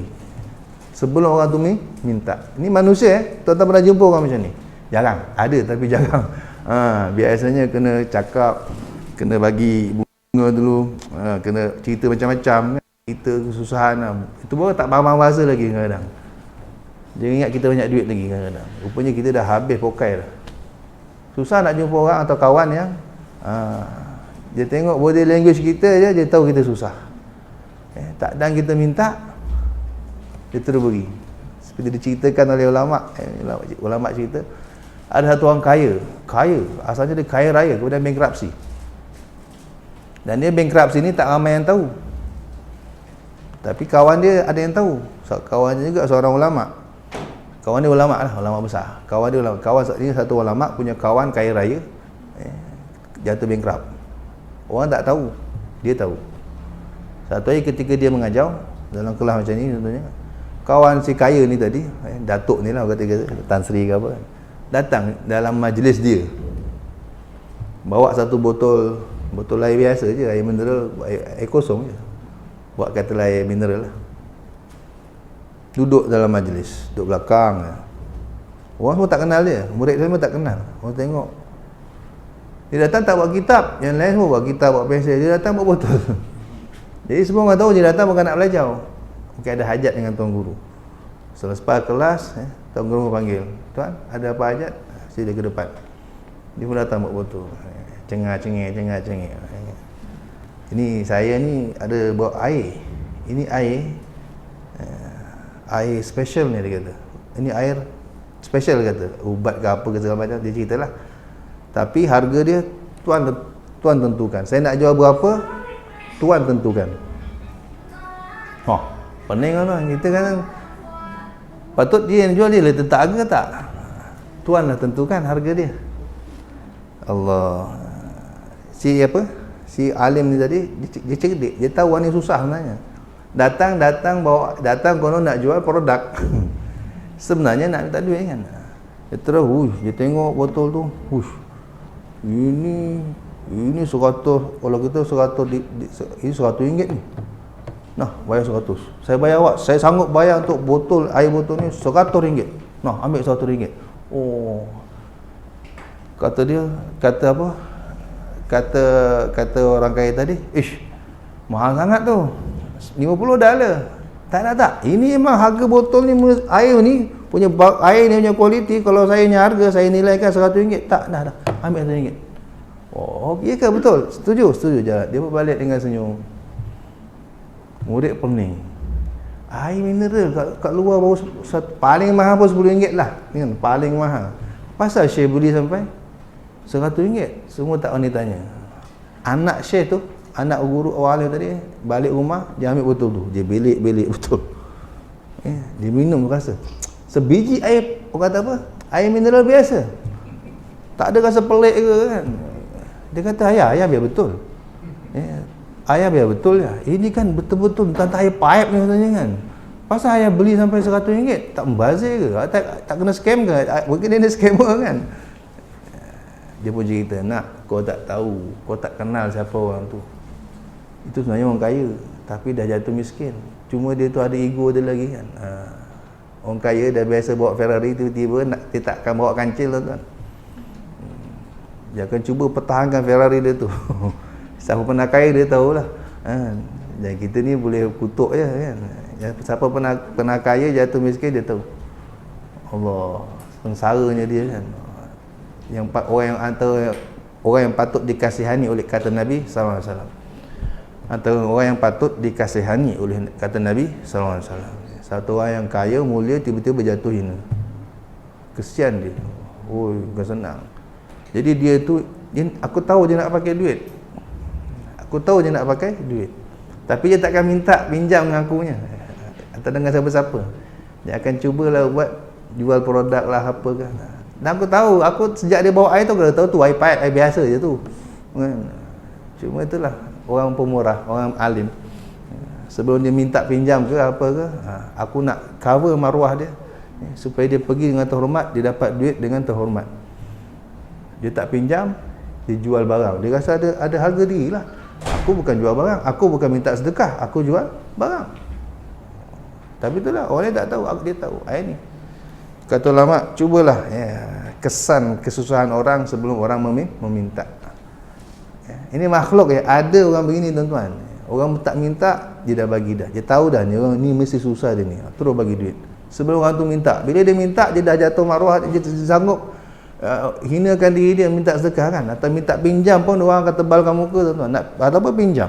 Sebelum orang tu minta. Ini manusia tuan-tuan pernah jumpa orang macam ni? Jarang. Ada tapi jarang. Biasanya kena cakap, kena bagi bunga dulu, kena cerita macam-macam, cerita kesusahan. Itu baru tak faham bahasa lagi kadang-kadang. Dia ingat kita banyak duit lagi kadang-kadang. Rupanya kita dah habis pokai dah. Susah nak jumpa orang atau kawan yang dia tengok body language kita je, dia tahu kita susah. Tak, dan kita minta, dia terus beri. Seperti diceritakan oleh ulama cerita, ada satu orang kaya, asalnya dia kaya raya, kemudian bankruptcy. Dan dia bankruptcy ni tak ramai yang tahu. Tapi kawan dia ada yang tahu. Kawan dia juga seorang ulama. Kawan dia ulama lah, ulama besar. Kawan dia satu ulama punya kawan kaya raya, jatuh bankrupt. Orang tak tahu, dia tahu. Satu hari ketika dia mengajar dalam kelas macam ni contohnya, kawan si kaya ni tadi, datuk ni lah kata Tan Sri ke apa, datang dalam majlis dia, bawa satu botol air biasa je, air mineral, air kosong je, buat katalah air mineral lah. Duduk dalam majlis, duduk belakang. Orang semua tak kenal dia, murid semua tak kenal. Orang tengok, dia datang tak bawa kitab, yang lain semua bawa kitab, bawa pensel, dia datang bawa botol. Jadi semua orang tahu dia datang bukan nak belajar, mungkin ada hajat dengan tuan guru. Selepas kelas, tuan guru panggil, tuan ada apa hajat? Sila ke depan. Dia pun datang bawa botol, cengah-cengih. Ini saya ni ada bawa air. Ini air special ni, dia kata. Ini air special, kata. Ubat ke apa ke segala macam, dia ceritalah. Tapi harga dia tuan tentukan. Saya nak jual berapa, tuan tentukan. Pening kan kita kan. Patut dia yang jual, dia letak harga ke tak? Tuan lah tentukan harga dia. Allah. Si alim ni tadi, dia cerdik, dia tahu orang ni susah sebenarnya. Datang konon nak jual produk. Sebenarnya nak minta duit kan. Dia terus dia tengok botol tu, ini 100, kalau kita 100 ini 100 ringgit ni. Nah, bayar 100. Saya bayar awak, saya sanggup bayar untuk botol air botol ni 100 ringgit. Nah, ambil 100 ringgit. Oh. Kata dia, kata apa? Kata orang kaya tadi, "Ish, mahal sangat tu. 50 $. Tak. Ini memang harga botol ni, air ni punya air ni punya kualiti. Kalau saya punya harga, saya nilaikan 100 ringgit. Tak, dah. Ambil 100 ringgit. Oh, iya ke betul? Setuju je. Dia pun balik dengan senyum. Murid pening. Air mineral kat luar baru paling mahal pun 10 ringgit lah. Kan? Paling mahal. Pasal Syekh beli sampai 100 ringgit. Semua tak orang tanya. Anak Syekh tu, anak guru awal tadi, balik rumah, dia ambil botol tu. Dia belik betul. Dia minum rasa. Sebiji air, orang kata apa? Air mineral biasa. Tak ada rasa pelik ke kan? Dia kata, ayah biar betul. Ayah biar betul ya. Ini kan betul-betul tentang air pipe ni katanya kan. Pasal ayah beli sampai 100 ringgit, tak membazir ke? Tak kena scam ke? Mungkin dia scammer kan? Dia pun cerita, nak, kau tak tahu, kau tak kenal siapa orang tu. Itu sebenarnya orang kaya, tapi dah jatuh miskin. Cuma dia tu ada ego dia lagi kan. Orang kaya dah biasa bawa Ferrari, tiba-tiba dia tak akan bawa kancil tuan-tuan. Dia akan cuba pertahankan Ferrari dia tu. Siapa pernah kaya dia tahulah. Dan kita ni boleh kutuk je kan. Siapa pernah kaya jatuh miskin dia tahu. Allah, sengsaranya dia kan. Orang yang patut dikasihani oleh kata Nabi sallallahu alaihi wasallam. Antara orang yang patut dikasihani oleh kata Nabi sallallahu alaihi wasallam. Satu orang yang kaya mulia tiba-tiba jatuh hina. Kesian dia. Bukan senang. Jadi dia tu, aku tahu dia nak pakai duit. Tapi dia takkan minta pinjam dengan akunya atau dengan siapa-siapa. Dia akan cubalah buat jual produk lah apa kan. Dan aku tahu, sejak dia bawa air tu, aku dah tahu tu air pipe, air biasa je tu. Cuma itulah orang pemurah, orang alim. Sebelum dia minta pinjam ke apa ke, aku nak cover maruah dia supaya dia pergi dengan terhormat, dia dapat duit dengan terhormat. Dia tak pinjam, dia jual barang. Dia rasa ada harga diri lah. Aku bukan jual barang, aku bukan minta sedekah, aku jual barang. Tapi itulah, orang lain tak tahu, dia tahu. Ini kata ulama, cubalah kesan kesusahan orang sebelum orang meminta. Ini makhluk ya, ada orang begini tuan-tuan. Orang tak minta, dia dah bagi dah. Dia tahu dah ni orang ni mesti susah dia ni. Terus bagi duit. Sebelum orang tu minta, bila dia minta, dia dah jatuh maruah, dia sanggup hinakan diri dia minta sedekah kan, atau minta pinjam pun orang akan tebalkan muka tuan-tuan, nak ataupun pinjam.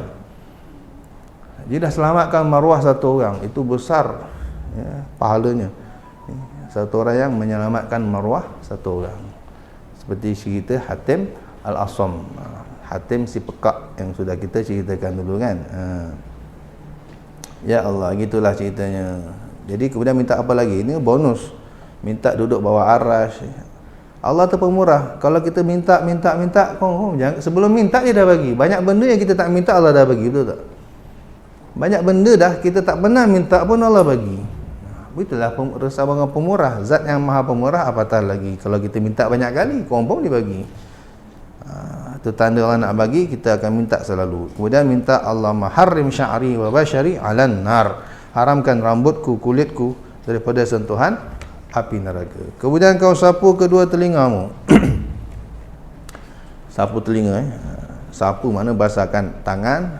Dia dah selamatkan maruah satu orang, itu besar pahalanya. Satu orang yang menyelamatkan maruah satu orang. Seperti cerita Hatim Al-Asam, Hatim si pekak yang sudah kita ceritakan dulu kan. Ya Allah, gitulah ceritanya. Jadi kemudian minta apa lagi? Ini bonus. Minta duduk bawah arasy. Allah tu pemurah. Kalau kita minta, jangan, sebelum minta dia dah bagi. Banyak benda yang kita tak minta Allah dah bagi, betul tak? Banyak benda dah kita tak pernah minta pun Allah bagi. Itulah rasa orang pemurah. Zat yang maha pemurah, apatah lagi kalau kita minta banyak kali, confirm dia bagi. Itu tanda Allah nak bagi, kita akan minta selalu. Kemudian minta Allah maharrim sya'ri wa bashari 'alan nar. Haramkan rambutku, kulitku daripada sentuhan api neraka. Kemudian kau sapu kedua telingamu. Sapu telinga sapu mana basahkan tangan,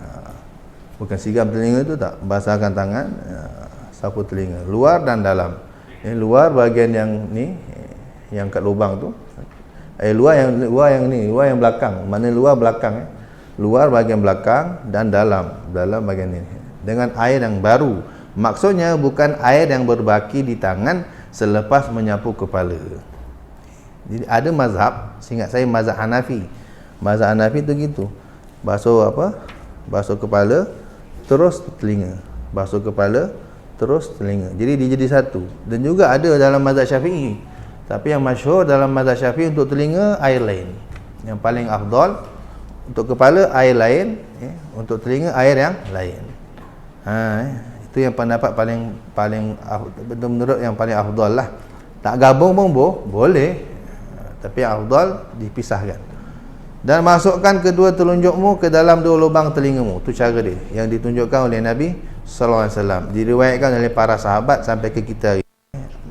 bukan siram telinga tu tak, basahkan tangan, sapu telinga luar dan dalam. Luar bahagian yang ni, yang kat lubang tu, luar yang belakang, mana luar belakang, luar bahagian belakang dan dalam bahagian ni, dengan air yang baru. Maksudnya bukan air yang berbaki di tangan selepas menyapu kepala. Jadi ada mazhab, seingat saya mazhab Hanafi. Mazhab Hanafi tu gitu. Basuh basuh kepala terus telinga. Basuh kepala terus telinga. Jadi dia jadi satu. Dan juga ada dalam mazhab Syafi'i. Tapi yang masyhur dalam mazhab Syafi'i, untuk telinga air lain. Yang paling afdal untuk kepala air lain, untuk telinga air yang lain. Itu yang pendapat paling menurut yang paling afdal lah. Tak gabung pun boleh, tapi yang afdal dipisahkan. Dan masukkan kedua telunjukmu ke dalam dua lubang telingamu. Itu cara dia yang ditunjukkan oleh Nabi sallallahu alaihi wasallam. Diriwayatkan oleh para sahabat sampai ke kita.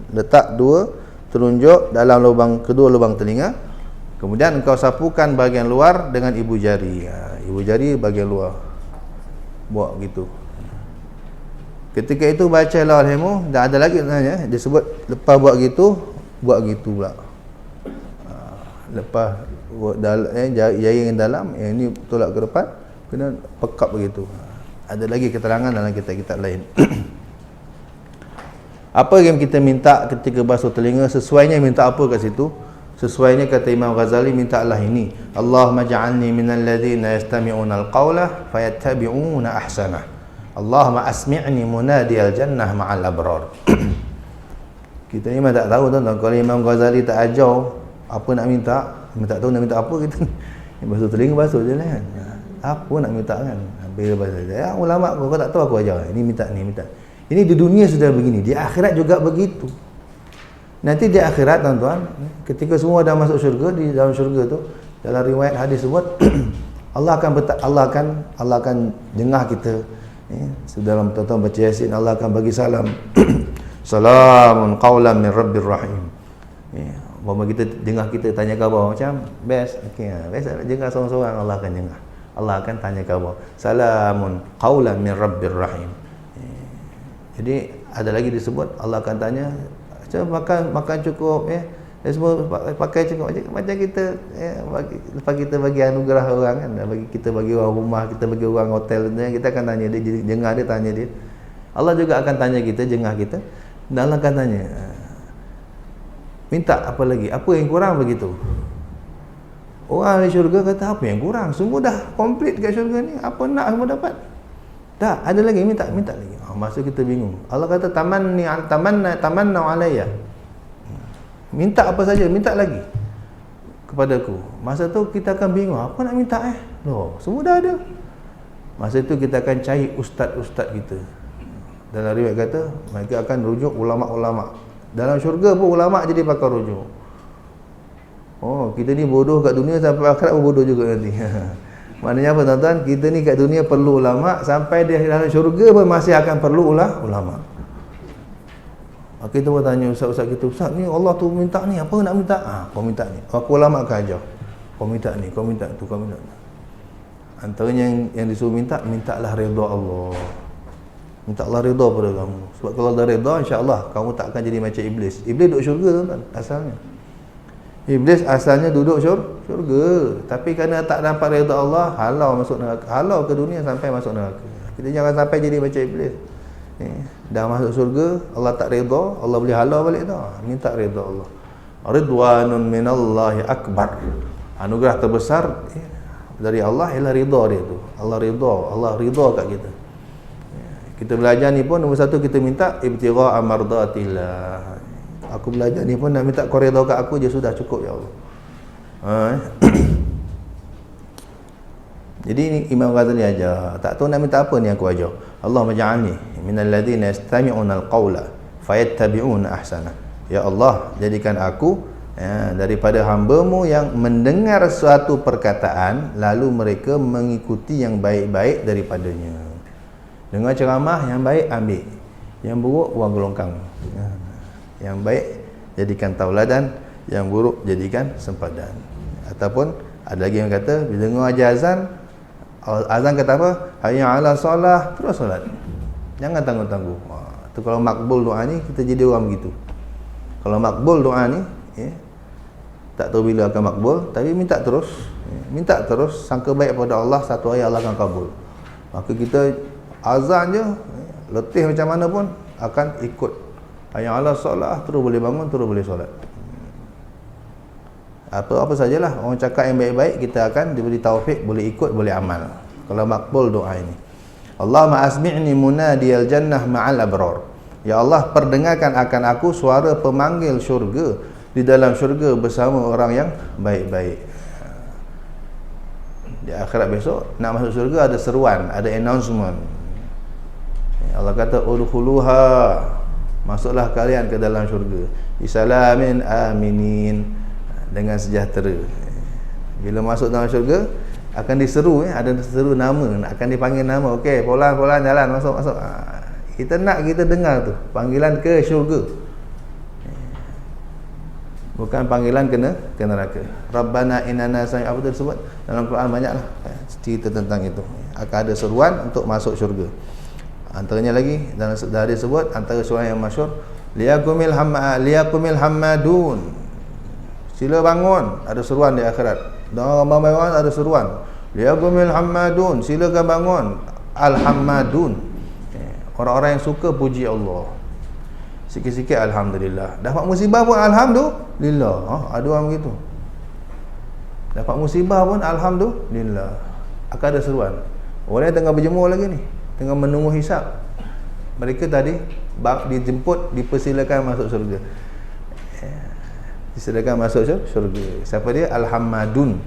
Letak dua telunjuk dalam kedua lubang telinga. Kemudian engkau sapukan bahagian luar dengan ibu jari. Ibu jari bahagian luar. Buat gitu. Ketika itu baca la ilaha, dah ada lagi sebenarnya dia sebut lepas buat gitu pula. Lepas buat jari yang dalam, yang ini tolak ke depan, kena pekap begitu. Ada lagi keterangan dalam kitab-kitab lain. Apa yang kita minta ketika basuh telinga, sesuainya minta apa kat situ? Sesuainya kata Imam Ghazali, mintalah ini. Allahumma ja'alni minal ladzina yastami'una al-qawla fayattabi'una ahsanah. Allahumma asmi'ni munadiyal jannah ma'al abrar. Kita ni memang tak tahu tuan-tuan. Kalau Imam Ghazali tak ajar apa nak minta, tak tahu nak minta apa kita ni. Basuh telinga basuh je lah kan. Apa nak minta kan? Bila basuh. Ulama kau tak tahu aku ajar. Ini minta ni, minta. Ini di dunia sudah begini, di akhirat juga begitu. Nanti di akhirat tuan-tuan, ketika semua dah masuk syurga, di dalam syurga tu, dalam riwayat hadis sebut Allah akan jengah kita. Dalam tuan-tuan baca Yasin, Allah akan bagi salam. Salamun qawlan min rabbir rahim. Bahawa kita dengar kita tanya khabar macam best. Okey, best dengar seorang-seorang, Allah akan dengar. Allah akan tanya khabar. Salamun qawlan min rabbir rahim. Jadi ada lagi disebut Allah akan tanya makan cukup dan semua pakai cukup macam kita lepas kita bagi anugerah orang kan, kita bagi orang rumah, kita bagi orang hotel, kita akan tanya dia, jengah dia tanya dia. Allah juga akan tanya kita, jengah kita, dan Allah akan tanya minta apa lagi, apa yang kurang begitu. Orang di syurga kata apa yang kurang, semua dah komplit kat syurga ni, apa nak semua dapat. Tak, ada lagi, minta lagi. Masa kita bingung. Allah kata tamanna alayya. Minta apa saja, minta lagi kepadaku. Masa tu kita akan bingung, apa nak minta loh, semua dah ada. Masa itu kita akan cari ustaz-ustaz kita. Dalam riwayat kata mereka akan rujuk ulama-ulama. Dalam syurga pun ulama jadi pakai rujuk. Oh, kita ni bodoh kat dunia, sampai akhirat pun bodoh juga nanti. Maknanya apa tuan-tuan? Kita ni kat dunia perlu ulama, sampai di dalam syurga pun masih akan perlu ulama. Kita pun tanya ustaz-ustaz kita, ustaz ni Allah tu minta ni, apa nak minta? Kau minta ni. Aku ulama akan ajar. Kau minta ni, kau minta tu, kau minta ni. Antaranya yang disuruh mintalah redha Allah. Minta Allah redha pada kamu. Sebab kalau dah redha, insya-Allah kamu tak akan jadi macam iblis. Iblis duduk syurga tuan-tuan, asalnya. Iblis asalnya duduk syurga, tapi kerana tak dapat redha Allah, halau masuk neraka. Halau ke dunia sampai masuk neraka. Kita jangan sampai jadi macam iblis. Dah masuk syurga, Allah tak redha, Allah boleh halau balik dah. Minta redha Allah. Ridwanun minallahi akbar. Anugerah terbesar dari Allah ialah redha dia tu. Allah redha kat kita. Kita belajar ni pun nombor satu kita minta ibtigha amardatillah. Aku belajar ni pun nak minta kau redha kat aku je, sudah cukup ya Allah. Jadi ni Imam Ghazali ajar. Tak tahu nak minta apa ni aku ajar. Allahumma ja'alni minal ladzina yastami'una al-qawla fayattabi'una ahsana. Ya Allah, jadikan aku daripada hamba-Mu yang mendengar suatu perkataan lalu mereka mengikuti yang baik-baik daripadanya. Dengar ceramah yang baik ambil, yang buruk buang gelongkang. Yang baik jadikan tauladan, yang buruk jadikan sempadan. Ataupun ada lagi yang kata bila dengar azan kata apa? Hayya 'ala solah, terus solat. Jangan tangguh-tangguh. Tu kalau makbul doa ni kita jadi orang begitu. Kalau makbul doa ni tak tahu bila akan makbul, tapi minta terus. Minta terus, sangka baik pada Allah, satu hari Allah akan kabul. Maka kita azan je, letih macam mana pun akan ikut. Hayya 'ala solah, terus boleh bangun, terus boleh solat. Apa sajalah orang cakap yang baik-baik, kita akan diberi taufik, boleh ikut, boleh amal. Kalau makbul doa ini. Allahumma asmi'ni munadiyal jannah ma'al abrar. Ya Allah, perdengarkan akan aku suara pemanggil syurga di dalam syurga bersama orang yang baik-baik. Di akhirat besok nak masuk syurga ada seruan, ada announcement. Allah kata udkhuluha, masuklah kalian ke dalam syurga. Bisalamin aminin, dengan sejahtera. Bila masuk dalam syurga akan diseru, ada seru nama, akan dipanggil nama. Okey, Fulan jalan, masuk. Kita nak kita dengar tu panggilan ke syurga, bukan panggilan kena ke neraka. Rabbana innana apa tu disebut dalam Quran banyaklah cerita tentang itu. Akan ada seruan untuk masuk syurga. Antaranya lagi dalam hadis sebut, antara seruan yang masyhur, liyakumil hammadun, sila bangun, ada seruan di akhirat. Dan orang bangun ada seruan, liyakumil hammadun, silakan bangun, al-hammadun, orang-orang yang suka puji Allah. Sikit-sikit alhamdulillah. Dapat musibah pun alhamdulillah. Ada orang begitu. Dapat musibah pun alhamdulillah. Akan ada seruan. Orang yang tengah berjemur lagi ni, tengah menunggu hisap, mereka tadi dijemput, dipersilakan masuk syurga. Disilakan masuk syurga. Siapa dia? Al-Hammadun.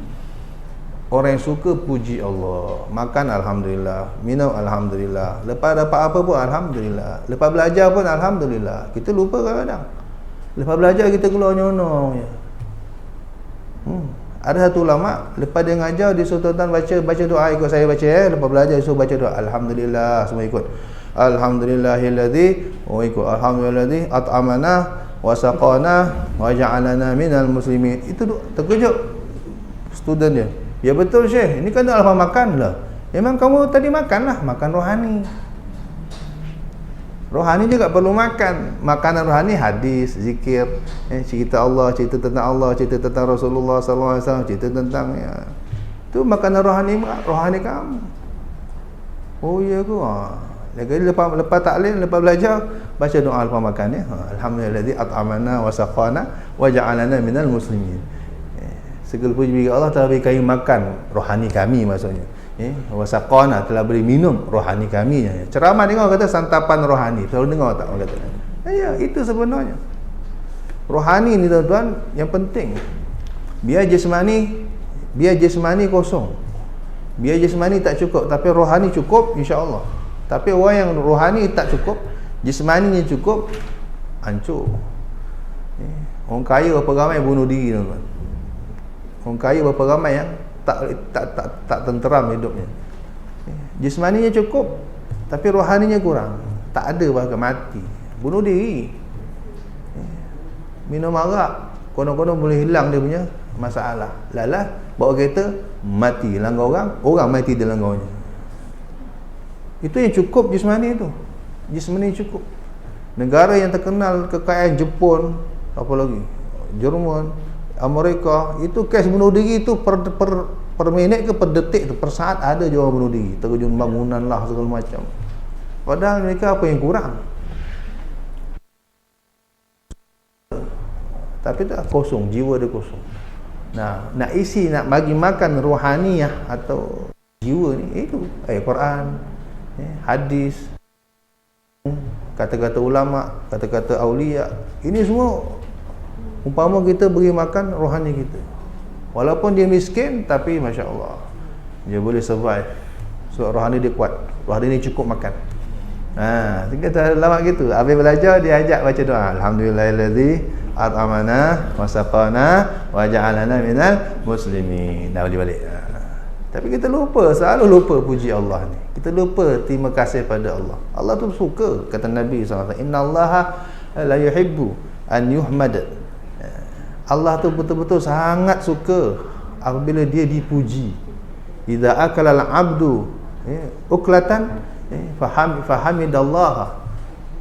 Orang yang suka puji Allah. Makan alhamdulillah, minum alhamdulillah, lepas dapat apa pun alhamdulillah, lepas belajar pun alhamdulillah. Kita lupa kadang-kadang. Lepas belajar kita keluar nyonong je. Ada satu ulama, lepas dia ngajar, dia suruh tuan baca doa, ikut saya baca lepas belajar dia suruh baca doa alhamdulillah, semua ikut. Alhamdulillahilladzi, ikut alhamdulillahilladzi at'amana wa saqana wa ja'alana minal muslimin. Itu terkejut student dia. Ya betul Syekh, ini kan alfa makan lah. Memang kamu tadi makan rohani. Rohani juga perlu makan. Makanan rohani hadis, zikir, cerita Allah, cerita tentang Allah, cerita tentang Rasulullah SAW, cerita tentang itu makanan rohani kamu. Oh ya ke? Lagi lepas taklim, lepas belajar, baca doa alfa makan ya. Alhamdulillazi at'amana wa saqana wa ja'alana minal muslimin. Segala puji bagi Allah telah beri kami makan rohani kami, maksudnya. Wasaqana, telah beri minum rohani kami. Ceramah dengar kata santapan rohani. Selalu dengar tak orang kata? Ya, itu sebenarnya. Rohani ni tuan-tuan yang penting. Biar jasmani kosong. Biar jasmani tak cukup, tapi rohani cukup insya-Allah. Tapi orang yang rohani tak cukup, jasmaninya cukup, hancur. Orang kaya berapa ramai bunuh diri, tuan-tuan. Orang kaya berapa ramai yang tak tenteram hidupnya. Jismaninya cukup, tapi rohaninya kurang. Tak ada, bahkan mati, bunuh diri. Minum arak, konon-konon boleh hilang dia punya masalah. Lalah bawa kereta, mati, langgar orang mati di langgarnya. Itu yang cukup jismani itu. Jismani cukup. Negara yang terkenal kekayaan Jepun, apa lagi, Jerman, Amerika, itu kes bunuh diri itu per minit ke per detik, per saat ada je orang bunuh diri, terjun bangunan lah segala macam. Padahal mereka apa yang kurang? Tapi tak kosong, jiwa dia kosong. Nah, nak isi, nak bagi makan rohaniah atau jiwa ni, itu Quran, hadis, kata-kata ulama, kata-kata aulia. Ini semua umpama kita beri makan rohani kita. Walaupun dia miskin, tapi Masya Allah, dia boleh survive. Sebab rohani dia kuat, rohani dia cukup makan. Kita lama gitu. Habis belajar, dia ajak baca doa, alhamdulillahilladzi at'amana wa saqana wa ja'alana minal muslimin. Dah balik. Tapi kita lupa, selalu lupa puji Allah ni. Kita lupa terima kasih pada Allah. Allah tu suka, kata Nabi SAW, innallaha la yuhibbu an yuhmad. Allah tu betul-betul sangat suka apabila dia dipuji. Idza akala al-'abdu uklatan fahamidallah.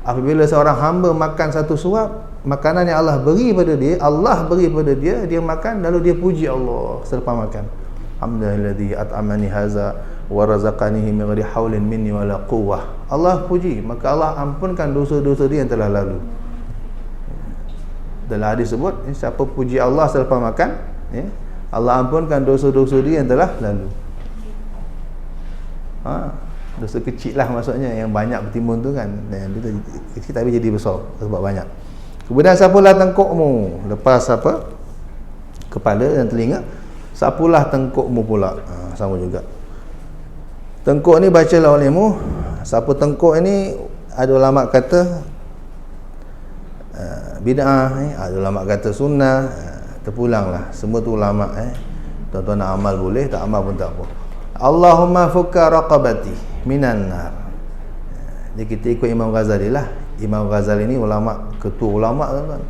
Apabila seorang hamba makan satu suap makanan yang Allah beri pada dia, dia makan lalu dia puji Allah selepas makan. Alhamdulillahilladzi at'amani hadza wa razaqanihi min ghairi haulin minni wala quwwah. Allah puji, maka Allah ampunkan dosa-dosa dia yang telah lalu. Dalam hadis sebut, siapa puji Allah selepas makan, Allah ampunkan dosa-dosa dia yang telah lalu. Dosa kecil lah maksudnya, yang banyak bertimbun tu kan, yang kecil tapi jadi besar sebab banyak. Kemudian sapulah tengkukmu, lepas apa? Kepala dan telinga, sapulah tengkukmu pula. Sama juga. Tengkuk ni bacalah olehmu. Sapu tengkuk ini ada ulama kata bid'ah, ada ulama kata sunnah, terpulanglah semua tu ulama. Tuan-tuan nak amal boleh, tak amal pun tak apa. Allahumma fukka raqabati minan nar. Jadi kita ikut Imam Ghazali lah. Imam Ghazali ni ulama, ketua ulama tuan-tuan.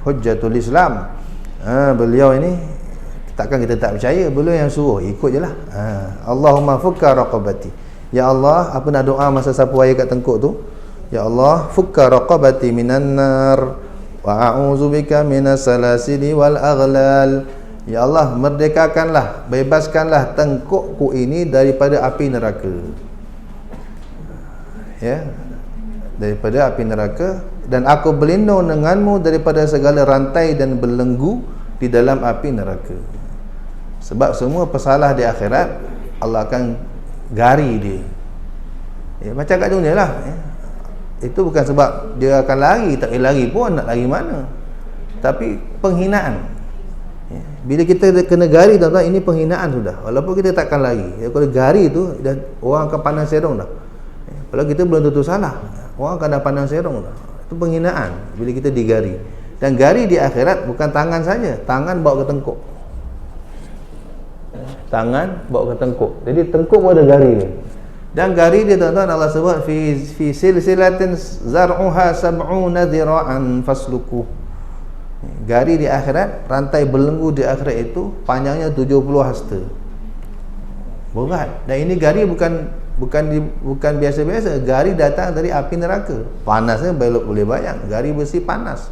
Hujjatul Islam. Beliau ini takkan kita tak percaya, beliau yang suruh, ikut je lah. Allahumma fukka raqabati. Ya Allah, apa nak doa masa sapu air kat tengkuk tu? Ya Allah, fukka raqabati minan nar wa a'udzubika minas salasili wal aghlal. Ya Allah, merdekakanlah, bebaskanlah tengkukku ini daripada api neraka. Ya, daripada api neraka, dan aku berlindung denganmu daripada segala rantai dan belenggu di dalam api neraka. Sebab semua pesalah di akhirat Allah akan gari dia. Ya, macam kat dunia lah. Ya. Itu bukan sebab dia akan lari, tak boleh lari pun, nak lari mana. Tapi penghinaan. Ya. Bila kita kena gari, tuan-tuan, ini penghinaan sudah. Walaupun kita takkan lari. Ya, kalau gari tu, dah, orang akan pandang serong dah. Ya. Kalau kita belum tentu salah, orang akan dah pandang serong dah. Itu penghinaan bila kita digari. Dan gari di akhirat bukan tangan saja, tangan bawa ke tengkuk. Tangan bawa ke tengkuk. Jadi tengkuk pun ada gari ni. Dan gari dia, tuan-tuan, Allah sebut fi silsilatin zar'uha sab'una dhira'an fasluku. Gari di akhirat, rantai belenggu di akhirat itu panjangnya 70 hasta. Berat. Dan ini gari bukan biasa-biasa. Gari datang dari api neraka. Panasnya boleh bayang. Gari besi panas.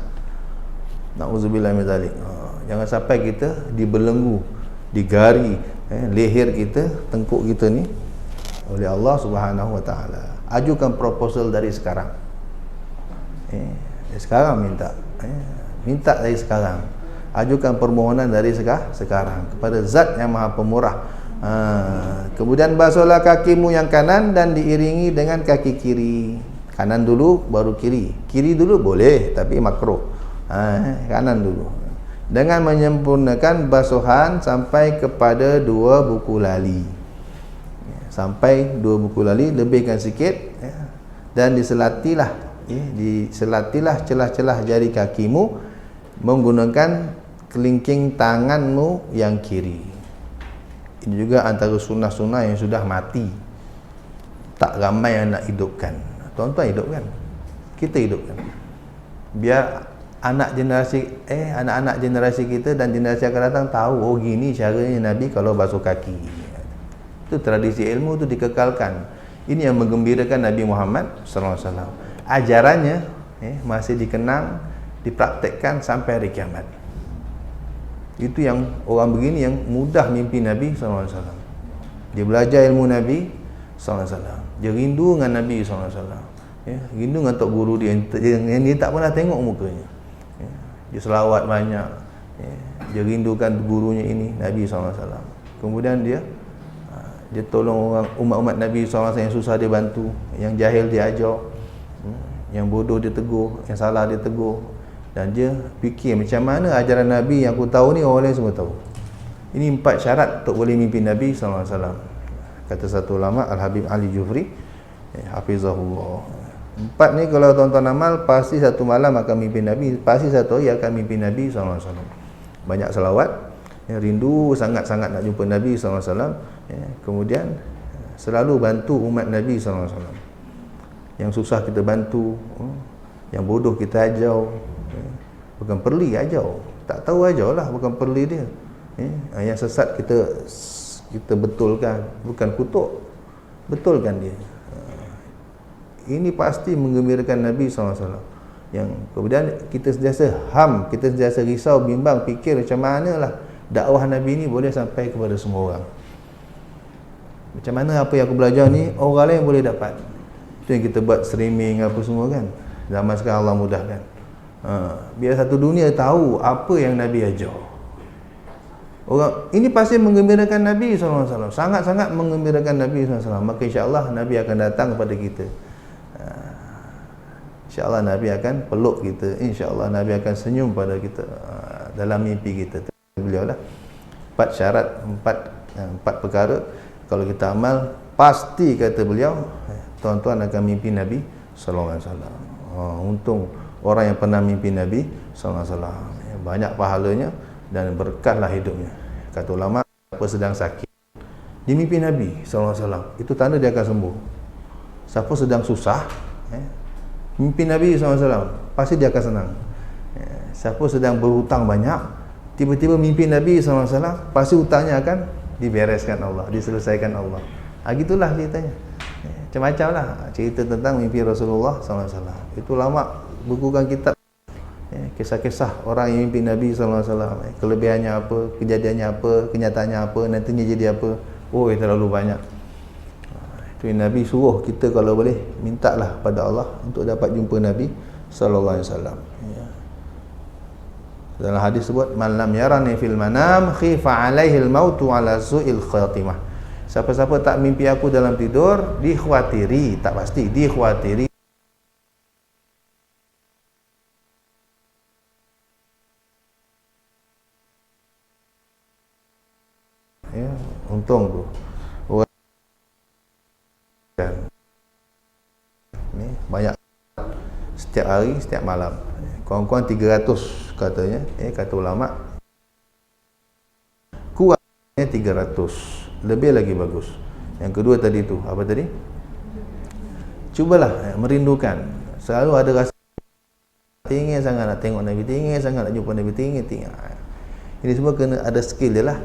Na'udzubillah min zalik. Jangan sampai kita dibelenggu, digari leher kita, tengkuk kita ni oleh Allah Subhanahu wa taala. Ajukan proposal dari sekarang. Sekarang minta dari sekarang. Ajukan permohonan dari sekarang kepada Zat yang Maha Pemurah. Kemudian basuhlah kakimu yang kanan dan diiringi dengan kaki kiri. Kanan dulu baru kiri. Kiri dulu boleh tapi makruh. Kanan dulu. Dengan menyempurnakan basuhan sampai kepada 2 buku lali. Sampai 2 buku lali, lebihkan sikit, dan diselatilah celah-celah jari kakimu menggunakan kelingking tanganmu yang kiri. Ini juga antara sunnah-sunnah yang sudah mati, tak ramai yang nak hidupkan. Tuan-tuan hidupkan, kita hidupkan, biar anak-anak generasi kita dan generasi akan datang tahu, oh gini caranya Nabi kalau basuh kaki. Itu tradisi ilmu tu dikekalkan. Ini yang menggembirakan Nabi Muhammad SAW. Ajarannya masih dikenang, dipraktekkan sampai hari kiamat. Itu yang orang begini yang mudah mimpi Nabi SAW. Dia belajar ilmu Nabi SAW. Dia rindu dengan Nabi SAW. Rindu dengan tok guru dia yang dia tak pernah tengok mukanya. Dia selawat banyak. Dia rindukan gurunya ini, Nabi SAW. Kemudian dia tolong orang umat-umat Nabi SAW yang susah dia bantu, yang jahil dia ajar, yang bodoh dia tegur, yang salah dia tegur. Dan dia fikir macam mana ajaran Nabi yang aku tahu ni orang lain semua tahu. Ini 4 syarat untuk boleh mimpi Nabi SAW. Kata satu ulama, Al-Habib Ali Jufri, hafizahullah, 4 ni kalau tuan-tuan amal, pasti satu malam akan mimpi Nabi, pasti satu hari akan mimpi Nabi SAW. Banyak selawat, rindu sangat-sangat nak jumpa Nabi SAW. Kemudian selalu bantu umat Nabi SAW. Yang susah kita bantu, yang bodoh kita ajar. Bukan perli ajar, tak tahu ajar lah, bukan perli dia. Yang sesat kita betulkan, bukan kutuk, betulkan dia. Ini pasti menggembirakan Nabi SAW. Yang kemudian kita sentiasa risau, bimbang, fikir macam mana lah dakwah Nabi ni boleh sampai kepada semua orang. Macam mana apa yang aku belajar ni orang lain boleh dapat. Itu yang kita buat streaming apa semua kan. Zaman sekarang Allah mudahkan. Biar satu dunia tahu apa yang Nabi ajar. Orang ini pasti menggembirakan Nabi SAW. Sangat-sangat menggembirakan Nabi SAW. Maka insya-Allah Nabi akan datang kepada kita. InsyaAllah Nabi akan peluk kita. InsyaAllah Nabi akan senyum pada kita dalam mimpi kita. Beliau lah 4 syarat, 4 perkara. Kalau kita amal, pasti kata beliau, tuan-tuan akan mimpi Nabi SAW. Untung orang yang pernah mimpi Nabi SAW. Banyak pahalanya dan berkahlah hidupnya. Kata ulama, siapa sedang sakit, dia mimpi Nabi SAW, itu tanda dia akan sembuh. Siapa sedang susah, mimpi Nabi SAW, pasti dia akan senang. Siapa sedang berhutang banyak, tiba-tiba mimpi Nabi SAW, pasti hutangnya akan dibereskan Allah, diselesaikan Allah. Gitulah ceritanya. Macam-macam lah cerita tentang mimpi Rasulullah SAW. Itu lama bukukan kitab, kisah-kisah orang yang mimpi Nabi SAW, kelebihannya apa, kejadiannya apa, kenyataannya apa, nantinya jadi apa. Oh, terlalu banyak. Itu Nabi suruh kita kalau boleh mintalah pada Allah untuk dapat jumpa Nabi SAW. Dalam hadis sebut, man lam yarani fil manam khifa alaihi al-mautu ala su'il khatimah. Siapa-siapa tak mimpi aku dalam tidur, dikhawatiri, tak pasti, dikhawatiri untung tu orang ni banyak setiap hari, setiap malam, kurang-kurang 300 katanya, kata ulama, kurangnya 300, lebih lagi bagus. Yang kedua tadi tu, apa tadi? Cubalah merindukan, selalu ada rasa tinggi sangat nak tengok Nabi, tinggi sangat nak jumpa Nabi, tinggi. Ini semua kena ada skill dia lah,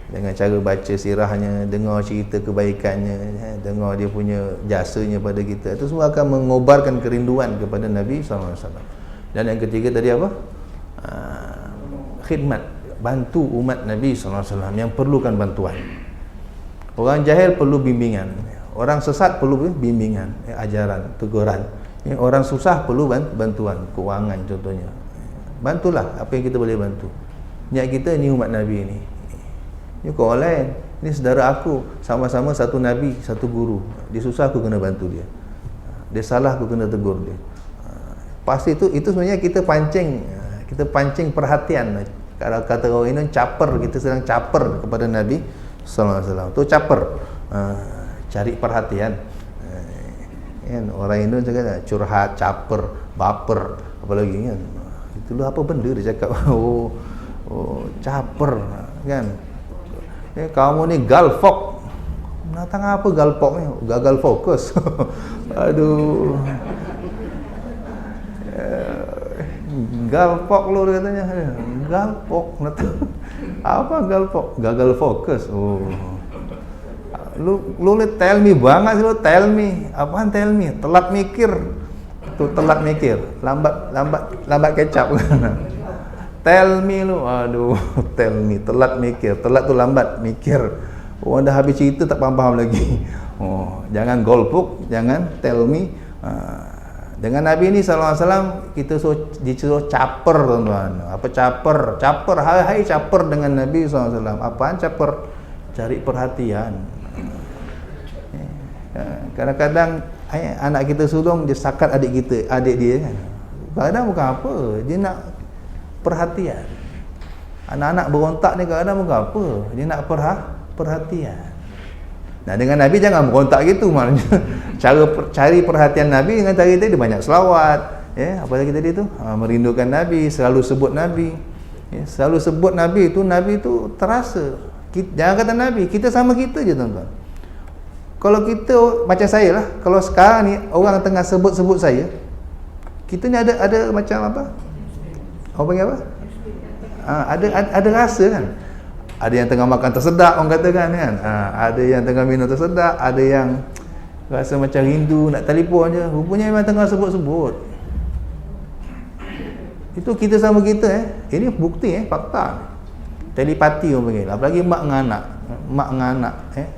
dengan cara baca sirahnya, dengar cerita kebaikannya, dengar dia punya jasanya pada kita. Itu semua akan mengobarkan kerinduan kepada Nabi SAW. Dan yang ketiga tadi apa? Khidmat, bantu umat Nabi SAW yang perlukan bantuan. Orang jahil perlu bimbingan, orang sesat perlu bimbingan, ajaran, teguran. Orang susah perlu bantuan, keuangan contohnya. Bantulah apa yang kita boleh bantu. Niat kita ni umat Nabi ni. Ni kau orang lain, ni saudara aku, sama-sama satu Nabi, satu guru. Dia susah, aku kena bantu dia. Dia salah, aku kena tegur dia. Pasti itu sebenarnya kita pancing perhatian. Kalau kata orang ini caper, kita sedang caper kepada Nabi sallallahu alaihi wasallam. Tu caper, cari perhatian. Orang Indo cakap curhat, caper, baper, apa lagi kan. Itulah apa benda dia cakap. Oh, caper kan. Kamu ni galfok. Datang apa galfok ni? Gagal fokus. Aduh. Galpok lu katanya. Galpok. Apa galpok? Gagal fokus. Oh. Lu tell me banget sih lu, tell me. Apaan tell me? Telat mikir. Tuh telat mikir. Lambat kecap. Tell me lu. Aduh, tell me, telat mikir. Telat tu lambat mikir. Oh, dah habis cerita tak faham lagi. Oh, jangan golpuk, jangan tell me. Dengan Nabi ni sallallahu alaihi wasallam kita disuruh caper, tuan-tuan. Apa caper? Caper, hai caper dengan Nabi sallallahu alaihi wasallam. Apaan caper? Cari perhatian. Kadang-kadang anak kita sulung dia sakat adik dia kan. Kadang bukan apa, dia nak perhatian. Anak-anak berontak ni kadang bukan apa, dia nak perhatian. Nah, dengan Nabi jangan berontak gitu, maknanya cara cari perhatian Nabi dengan cara dia banyak selawat, apa lagi tadi tu, merindukan Nabi, selalu sebut Nabi, selalu sebut Nabi tu terasa. Jangan kata Nabi, kita sama kita je, tuan-tuan. Kalau kita macam saya lah, kalau sekarang ni orang tengah sebut-sebut saya, kita ni ada macam apa? Orang panggil apa? Ada rasa kan? Ada yang tengah makan tersedak, orang katakan kan. Ada yang tengah minum tersedak, ada yang rasa macam rindu nak telefon je. Rupanya memang tengah sebut-sebut. Itu kita sama kita. Ini bukti, fakta. Telepati orang panggil. Apalagi mak dengan anak. Mak dengan anak.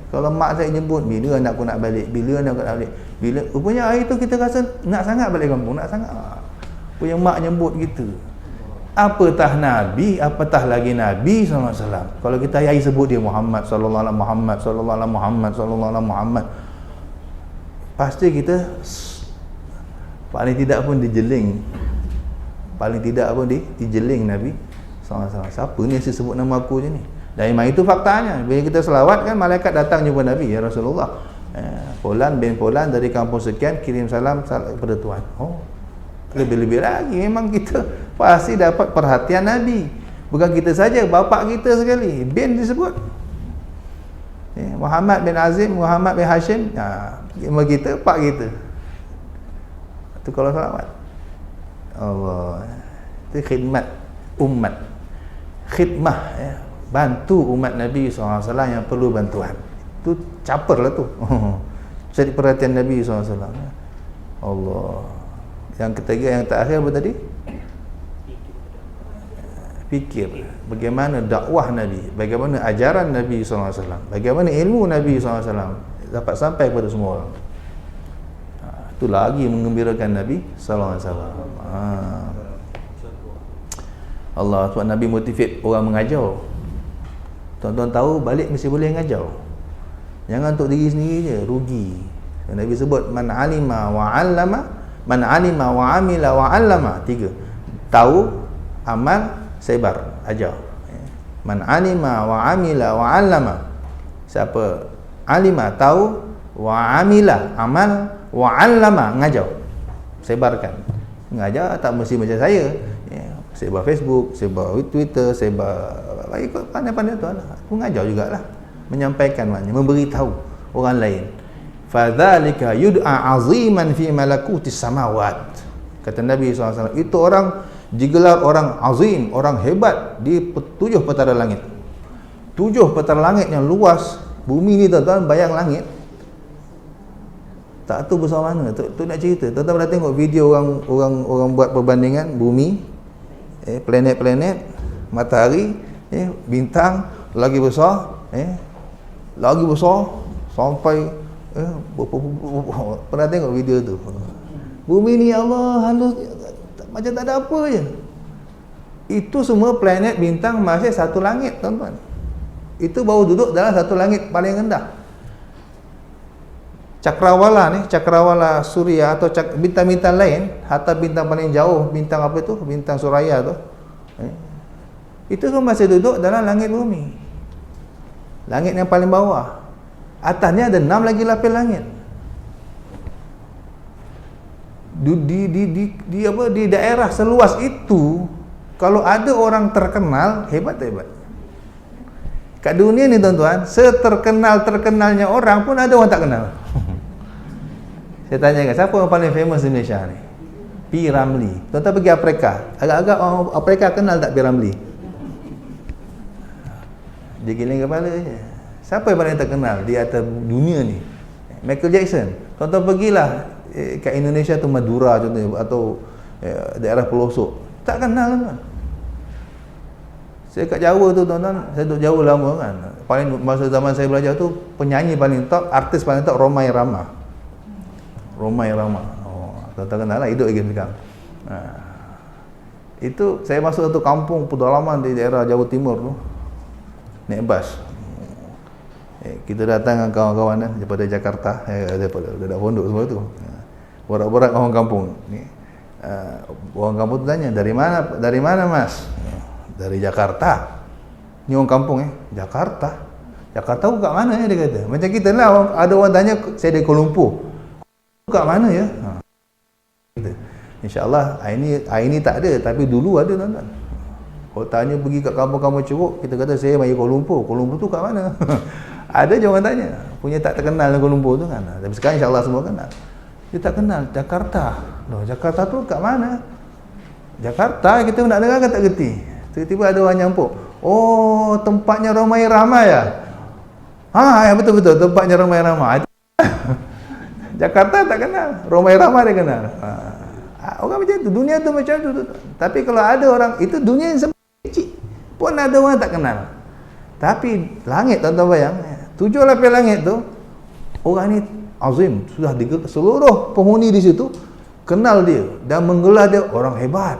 Kalau mak saya nyebut, bila anak aku nak balik? Bila anak aku nak balik? Bila? Rupanya hari tu kita rasa nak sangat balik kampung. Nak sangat. Rupanya mak nyebut gitu. Apatah Nabi, apatah lagi Nabi SAW. Kalau kita hari sebut dia Muhammad sallallahu alaihi Muhammad sallallahu alaihi Muhammad sallallahu alaihi Muhammad, pasti kita paling tidak pun dijeling. Paling tidak pun dijeling Nabi SAW. Siapa ni yang sebut nama aku je ni? Dan memang itu faktanya. Bila kita selawat kan, malaikat datang jumpa Nabi, ya Rasulullah. Fulan bin Fulan dari kampung sekian kirim salam kepada Tuhan. Oh, lebih-lebih lagi memang kita pasti dapat perhatian Nabi. Bukan kita saja, bapa kita sekali bin disebut. Muhammad bin Azim, Muhammad bin Hashim, nama kita, pak kita. Itu kalau salawat. Allah. Itu khidmat umat. Khidmah, ya. Bantu umat Nabi SAW yang perlu bantuan. Itu caper lah tu. Cari perhatian Nabi SAW. Allah. Yang ketiga, yang terakhir apa tadi? Fikir. Bagaimana dakwah Nabi, bagaimana ajaran Nabi SAW, bagaimana ilmu Nabi SAW dapat sampai kepada semua orang. Itu lagi menggembirakan Nabi SAW. Allah, sebab Nabi motivate orang mengajar. Tuan-tuan tahu, balik mesti boleh mengajar. Jangan untuk diri sendiri je, rugi. Nabi sebut man alima wa 'allama, man alima wa amila wa 'allama. 3. Tahu, amal, sebar, ajar. Man alima wa amila wa 'allama. Siapa alima, tahu, wa amila, amal, wa 'allama, ngajar, sebarkan. Ngajar tak mesti macam saya, sebar Facebook, sebar Twitter, sebar ikut pandai-pandai tu lah. Aku ngajar jugalah, menyampaikan maknanya, memberitahu orang lain. Fadzalika yud'a 'aziman fi malakutis samawat. Kata Nabi SAW, itu orang digelar orang azim, orang hebat di 7 petara langit. 7 petara langit yang luas. Bumi ni tuan-tuan, bayang langit tak tahu besar mana. Tu nak cerita. Tuan-tuan pernah tengok video orang buat perbandingan bumi, planet-planet, matahari, bintang lagi besar, lagi besar sampai pernah tengok video tu. Bumi ni Allah halus macam tak ada apa je. Itu semua planet, bintang masih satu langit, tuan-tuan. Itu baru duduk dalam satu langit paling rendah. Cakrawala ni, cakrawala Suria atau bintang-bintang lain, hatta bintang paling jauh, bintang apa tu? Bintang Suraya tu. Itu kan masih duduk dalam langit bumi. Langit yang paling bawah. Atasnya ada 6 lagi lapis langit. Di daerah seluas itu, kalau ada orang terkenal, hebat tak hebat? Kat dunia ni tuan-tuan, seterkenal-terkenalnya orang pun ada orang tak kenal. Saya tanyakan, siapa yang paling famous di Malaysia ni? P. Ramlee. Tuan-tuan pergi Afrika, agak-agak orang Afrika kenal tak P. Ramlee? Dia giling kepala je. Siapa yang paling terkenal di atas dunia ni? Michael Jackson. Tuan-tuan pergilah kat Indonesia tu, Madura contohnya, atau daerah pelosok, tak kenal tuan. Saya kat Jawa tu tuan-tuan, saya duduk Jawa lama kan. Paling masa zaman saya belajar tu, penyanyi paling top, artis paling top, Romai Rama. Romai Rama. Tuan-tuan kenal lah, hidup lagi sekarang. Itu saya masuk satu kampung pedalaman di daerah Jawa Timur tu, naik bas. Kita datang dengan kawan-kawan daripada Jakarta, daripada pondok semua tu. Borak-borak orang kampung ni. Orang kampung tu tanya, dari mana mas? Dari Jakarta. Ni orang kampung Jakarta. Jakarta tu kat mana dia kata. Macam kita lah, ada orang tanya, saya dari Kuala Lumpur. Kat mana ya? InsyaAllah hari ini tak ada, tapi dulu ada tuan-tuan. Kalau tanya pergi kat kampung-kampung Ceruk, kita kata saya mari Kuala Lumpur. Kuala Lumpur tu kat mana? Ada je orang tanya. Punya tak terkenal Kuala Lumpur tu kan. Tapi sekarang insyaAllah semua kenal. Dia tak kenal Jakarta. Loh, Jakarta tu kat mana? Jakarta, kita nak dengar kan tak gerti. Tiba-tiba ada orang nyampuk. Oh, tempatnya Romai Rama ya? Ya betul-betul, tempatnya Romai Rama. Jakarta tak kenal, Romai Rama dia kenal. Orang macam tu, dunia tu macam tu. Tapi kalau ada orang, itu dunia yang kecil pun ada orang tak kenal. Tapi langit, tuan-tuan bayang, 7 lapis langit tu, orang ni azim, sudah seluruh penghuni di situ kenal dia dan menggelar dia orang hebat.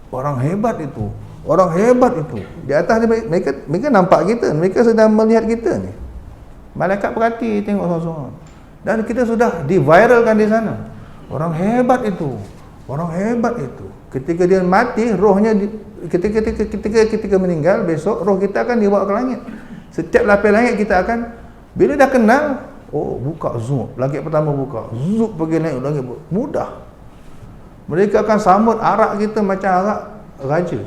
Orang hebat itu. Orang hebat itu. Di atas ni mereka nampak kita, mereka sedang melihat kita ni. Malaikat perhati tengok seorang-seorang. Dan kita sudah diviralkan di sana. Orang hebat itu. Orang hebat itu. Ketika dia mati, rohnya ketika meninggal, besok roh kita akan dibawa ke langit. Setiap lapis langit kita akan, bila dah kenal, buka zoom, langit pertama buka, zoom pergi naik langit, mudah. Mereka akan sambut arak kita macam arak raja.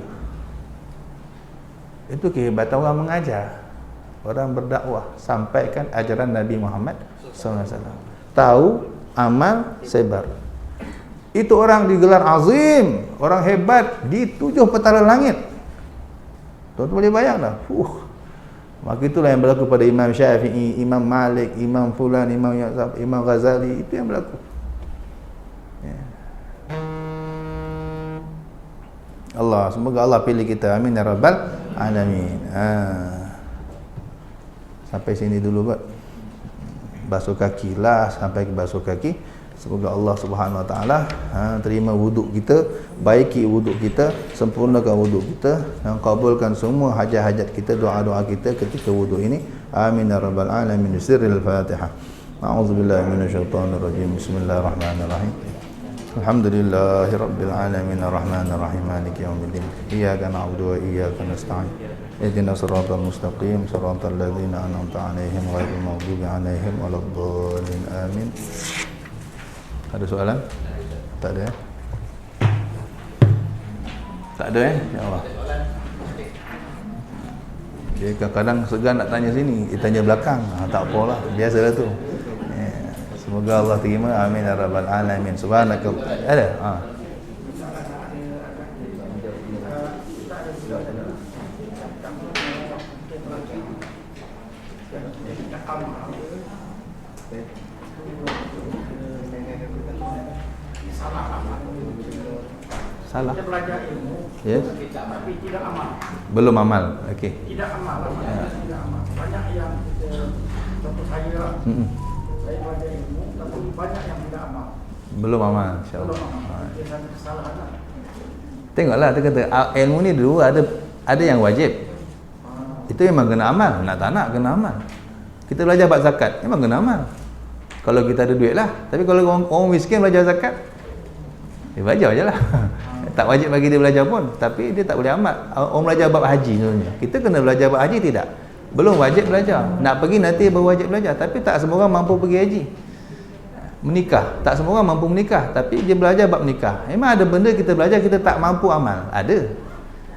Itu kehebatan orang mengajar, orang berdakwah, sampaikan ajaran Nabi Muhammad SAW. Tahu, amal, sebar. Itu orang digelar azim, orang hebat di 7 petala langit. Tuan-tuan boleh bayang dah. Maka itulah yang berlaku pada Imam Syafi'i, Imam Malik, Imam Fulan, Imam Ghazali. Itu yang berlaku. Allah, semoga Allah pilih kita. Amin ya rabbal alamin. Sampai sini dulu, Pak. Basuh kaki lah, sampai ke basuh kaki. Semoga Allah Subhanahu wa taala terima wuduk kita, baiki wuduk kita, sempurnakan wuduk kita dan kabulkan semua hajat-hajat kita, doa-doa kita ketika wuduk ini. Amin ya rabbal alamin. Sirril Fatihah. A'udzubillahi minasyaitonir rajim. Bismillahirrahmanirrahim. Alhamdulillahi rabbil alamin arrahmanir rahim maliki yaumiddin. Iyyaka na'budu wa iyyaka nasta'in. Ihdinas siratal mustaqim, siratal ladzina an'amta 'alaihim ghairil maghdubi 'alaihim waladdallin. Amin. Ada soalan? Tak ada. Tak ada ya Allah. Dia kadang-kadang segan nak tanya sini, dia tanya belakang. Tak apalah, biasalah tu. Semoga Allah terima. Amin ya rabbal alamin. Subhanaka. Ada? Salah. Kita belajar ilmu, yes, tapi tidak amal. Belum amal. Okey. Tidak amal, tidak amal. Banyak yang contoh saya, saya belajar ilmu, tapi banyak yang tidak amal. Belum amal, insya-Allah. Belum amal. Itu satu kesalahan. Tengoklah, dia kata ilmu ni dulu ada yang wajib. Itu memang kena amal. Nak tak nak kena amal. Kita belajar bab zakat, memang kena amal. Kalau kita ada duit lah. Tapi kalau orang miskin belajar zakat, dia belajar je lah. Tak wajib bagi dia belajar pun, tapi dia tak boleh amal. Orang belajar bab haji contohnya, kita kena belajar bab haji tidak? Belum wajib belajar. Nak pergi nanti baru wajib belajar. Tapi tak semua orang mampu pergi haji. Menikah, tak semua orang mampu menikah, tapi dia belajar bab menikah. Memang ada benda kita belajar kita tak mampu amal, ada.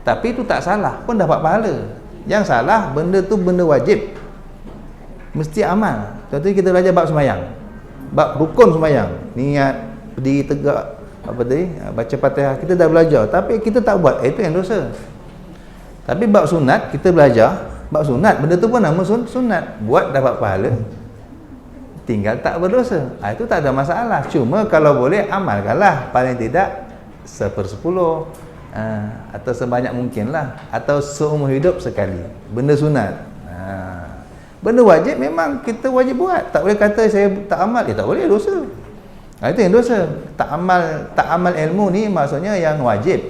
Tapi itu tak salah, pun dapat pahala. Yang salah benda tu benda wajib, mesti amal. Contohnya kita belajar bab sembahyang, bab rukun sembahyang, niat, berdiri tegak, apa tadi, baca Fatihah, kita dah belajar tapi kita tak buat, itu yang dosa. Tapi bab sunat kita belajar, bab sunat, benda tu pun nama sunat, buat dapat pahala, tinggal tak berdosa. Itu tak ada masalah. Cuma kalau boleh amalkanlah, paling tidak 1/10 atau sebanyak mungkin lah, atau seumur hidup sekali benda sunat. Benda wajib memang kita wajib buat, tak boleh kata saya tak amal, tak boleh, dosa. Itu yang dosa. Tak amal ilmu ni maksudnya yang wajib.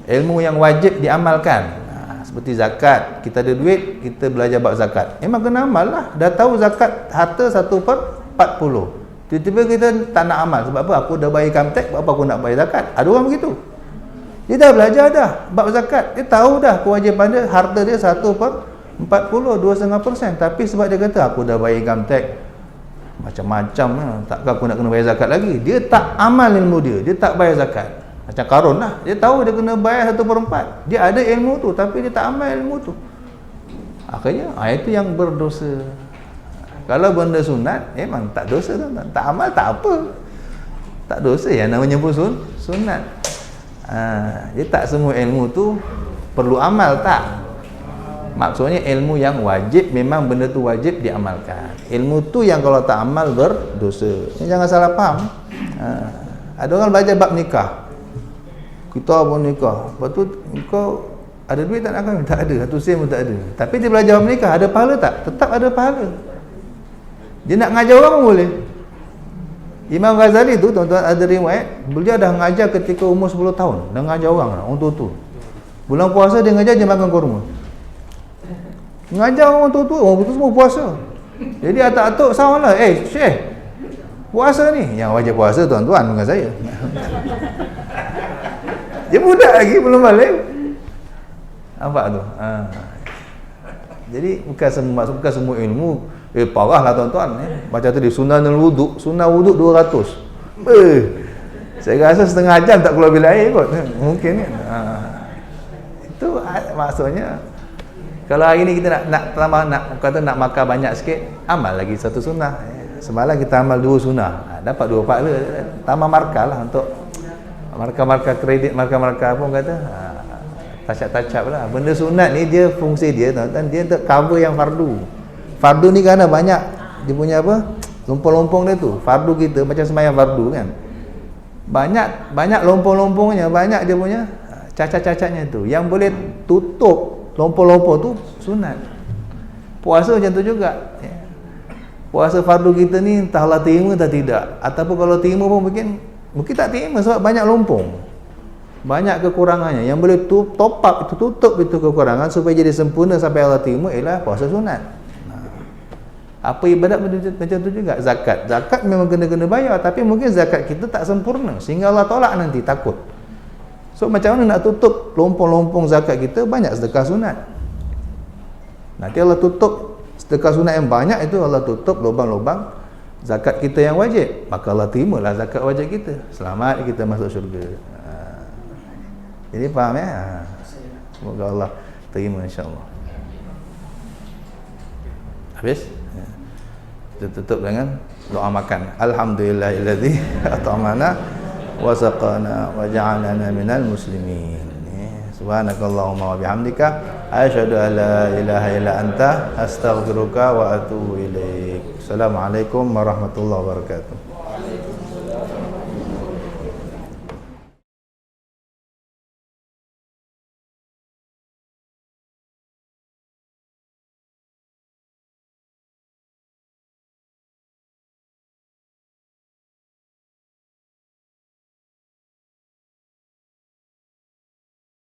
Ilmu yang wajib diamalkan. Seperti zakat, kita ada duit, kita belajar bab zakat. Memang kena amal lah. Dah tahu zakat harta 1/40. Tiba-tiba kita tak nak amal. Sebab apa? Aku dah bayar income tax, apa aku nak bayar zakat? Ada orang begitu. Dia dah belajar dah bab zakat. Dia tahu dah kewajipan dia, harta dia 1/40, 2,5%. Tapi sebab dia kata aku dah bayar income tax, macam-macam lah, takkan aku nak kena bayar zakat lagi. Dia tak amal ilmu dia tak bayar zakat. Macam Qarun lah, dia tahu dia kena bayar 1/4. Dia ada ilmu tu, tapi dia tak amal ilmu tu. Akhirnya, itu yang berdosa. Kalau benda sunat, memang tak dosa kan? Tak amal tak apa, tak dosa. Yang namanya pun sunat. Dia tak semua ilmu tu perlu amal, tak. Maksudnya ilmu yang wajib, memang benda tu wajib diamalkan. Ilmu tu yang kalau tak amal berdosa. Jangan salah faham. Ada orang belajar bab nikah, kita pun nikah, lepas tu kau ada duit tak nak kahwin? Tak ada, 1 sen pun tak ada. Tapi dia belajar bab nikah, ada pahala tak? Tetap ada pahala. Dia nak ngajar orang pun boleh. Imam Ghazali tu, tuan-tuan, ada riwayat beliau dah ngajar ketika umur 10 tahun. Dah ngajar orang tua-tua. Bulan puasa dia ngajar, dia makan kurma. Ngajar orang tua-tua, orang tua semua puasa. Jadi atuk-atuk sawalah, Syekh, puasa ni. Yang wajib puasa tuan-tuan bukan saya. Dia budak lagi, belum balik. Nampak tu? Jadi bukan semua ilmu parahlah tuan-tuan. Macam tadi sunanul wuduk, sunnah wuduk 200. Saya rasa setengah jam tak keluar bilik air kot. Mungkin kan. Itu maksudnya Kalau hari ni kita nak tambah, nak makan banyak sikit, amal lagi satu sunnah. Semalam kita amal 2 sunnah, dapat 2 pahala. Tambah markah lah untuk markah kredit, markah apa kata, touch-up lah. Benda sunat ni dia fungsi dia tuan-tuan, dia untuk cover yang fardu. Fardu ni kerana banyak dia punya apa, lompong-lompong dia tu. Fardu kita macam sembahyang fardu kan, banyak lompong-lompongnya, banyak dia punya cacat-cacatnya tu. Yang boleh tutup lompong-lompong tu sunat. Puasa macam tu juga. Puasa fardu kita ni entah Allah terima atau tidak, ataupun kalau terima pun mungkin tak terima sebab banyak lompong, banyak kekurangannya. Yang boleh top up itu, tutup itu kekurangan supaya jadi sempurna sampai Allah terima ialah puasa sunat. Apa ibadat macam tu juga. Zakat memang kena bayar, tapi mungkin zakat kita tak sempurna sehingga Allah tolak nanti, takut. So macam mana nak tutup lompong-lompong zakat kita? Banyak sedekah sunat. Nanti Allah tutup sedekah sunat yang banyak itu, Allah tutup lubang-lubang zakat kita yang wajib. Maka Allah terimalah zakat wajib kita. Selamat kita masuk syurga. Jadi faham ya? Semoga Allah terima insya-Allah. Habis? Kita tutup dengan doa makan. Alhamdulillahillazi at'amana wa saqana wa ja'alana minal muslimin. Subhanakallahumma wa bihamdika asyhadu an la ilaha illa anta astaghfiruka wa atubu ilaik. Assalamualaikum warahmatullahi wabarakatuh.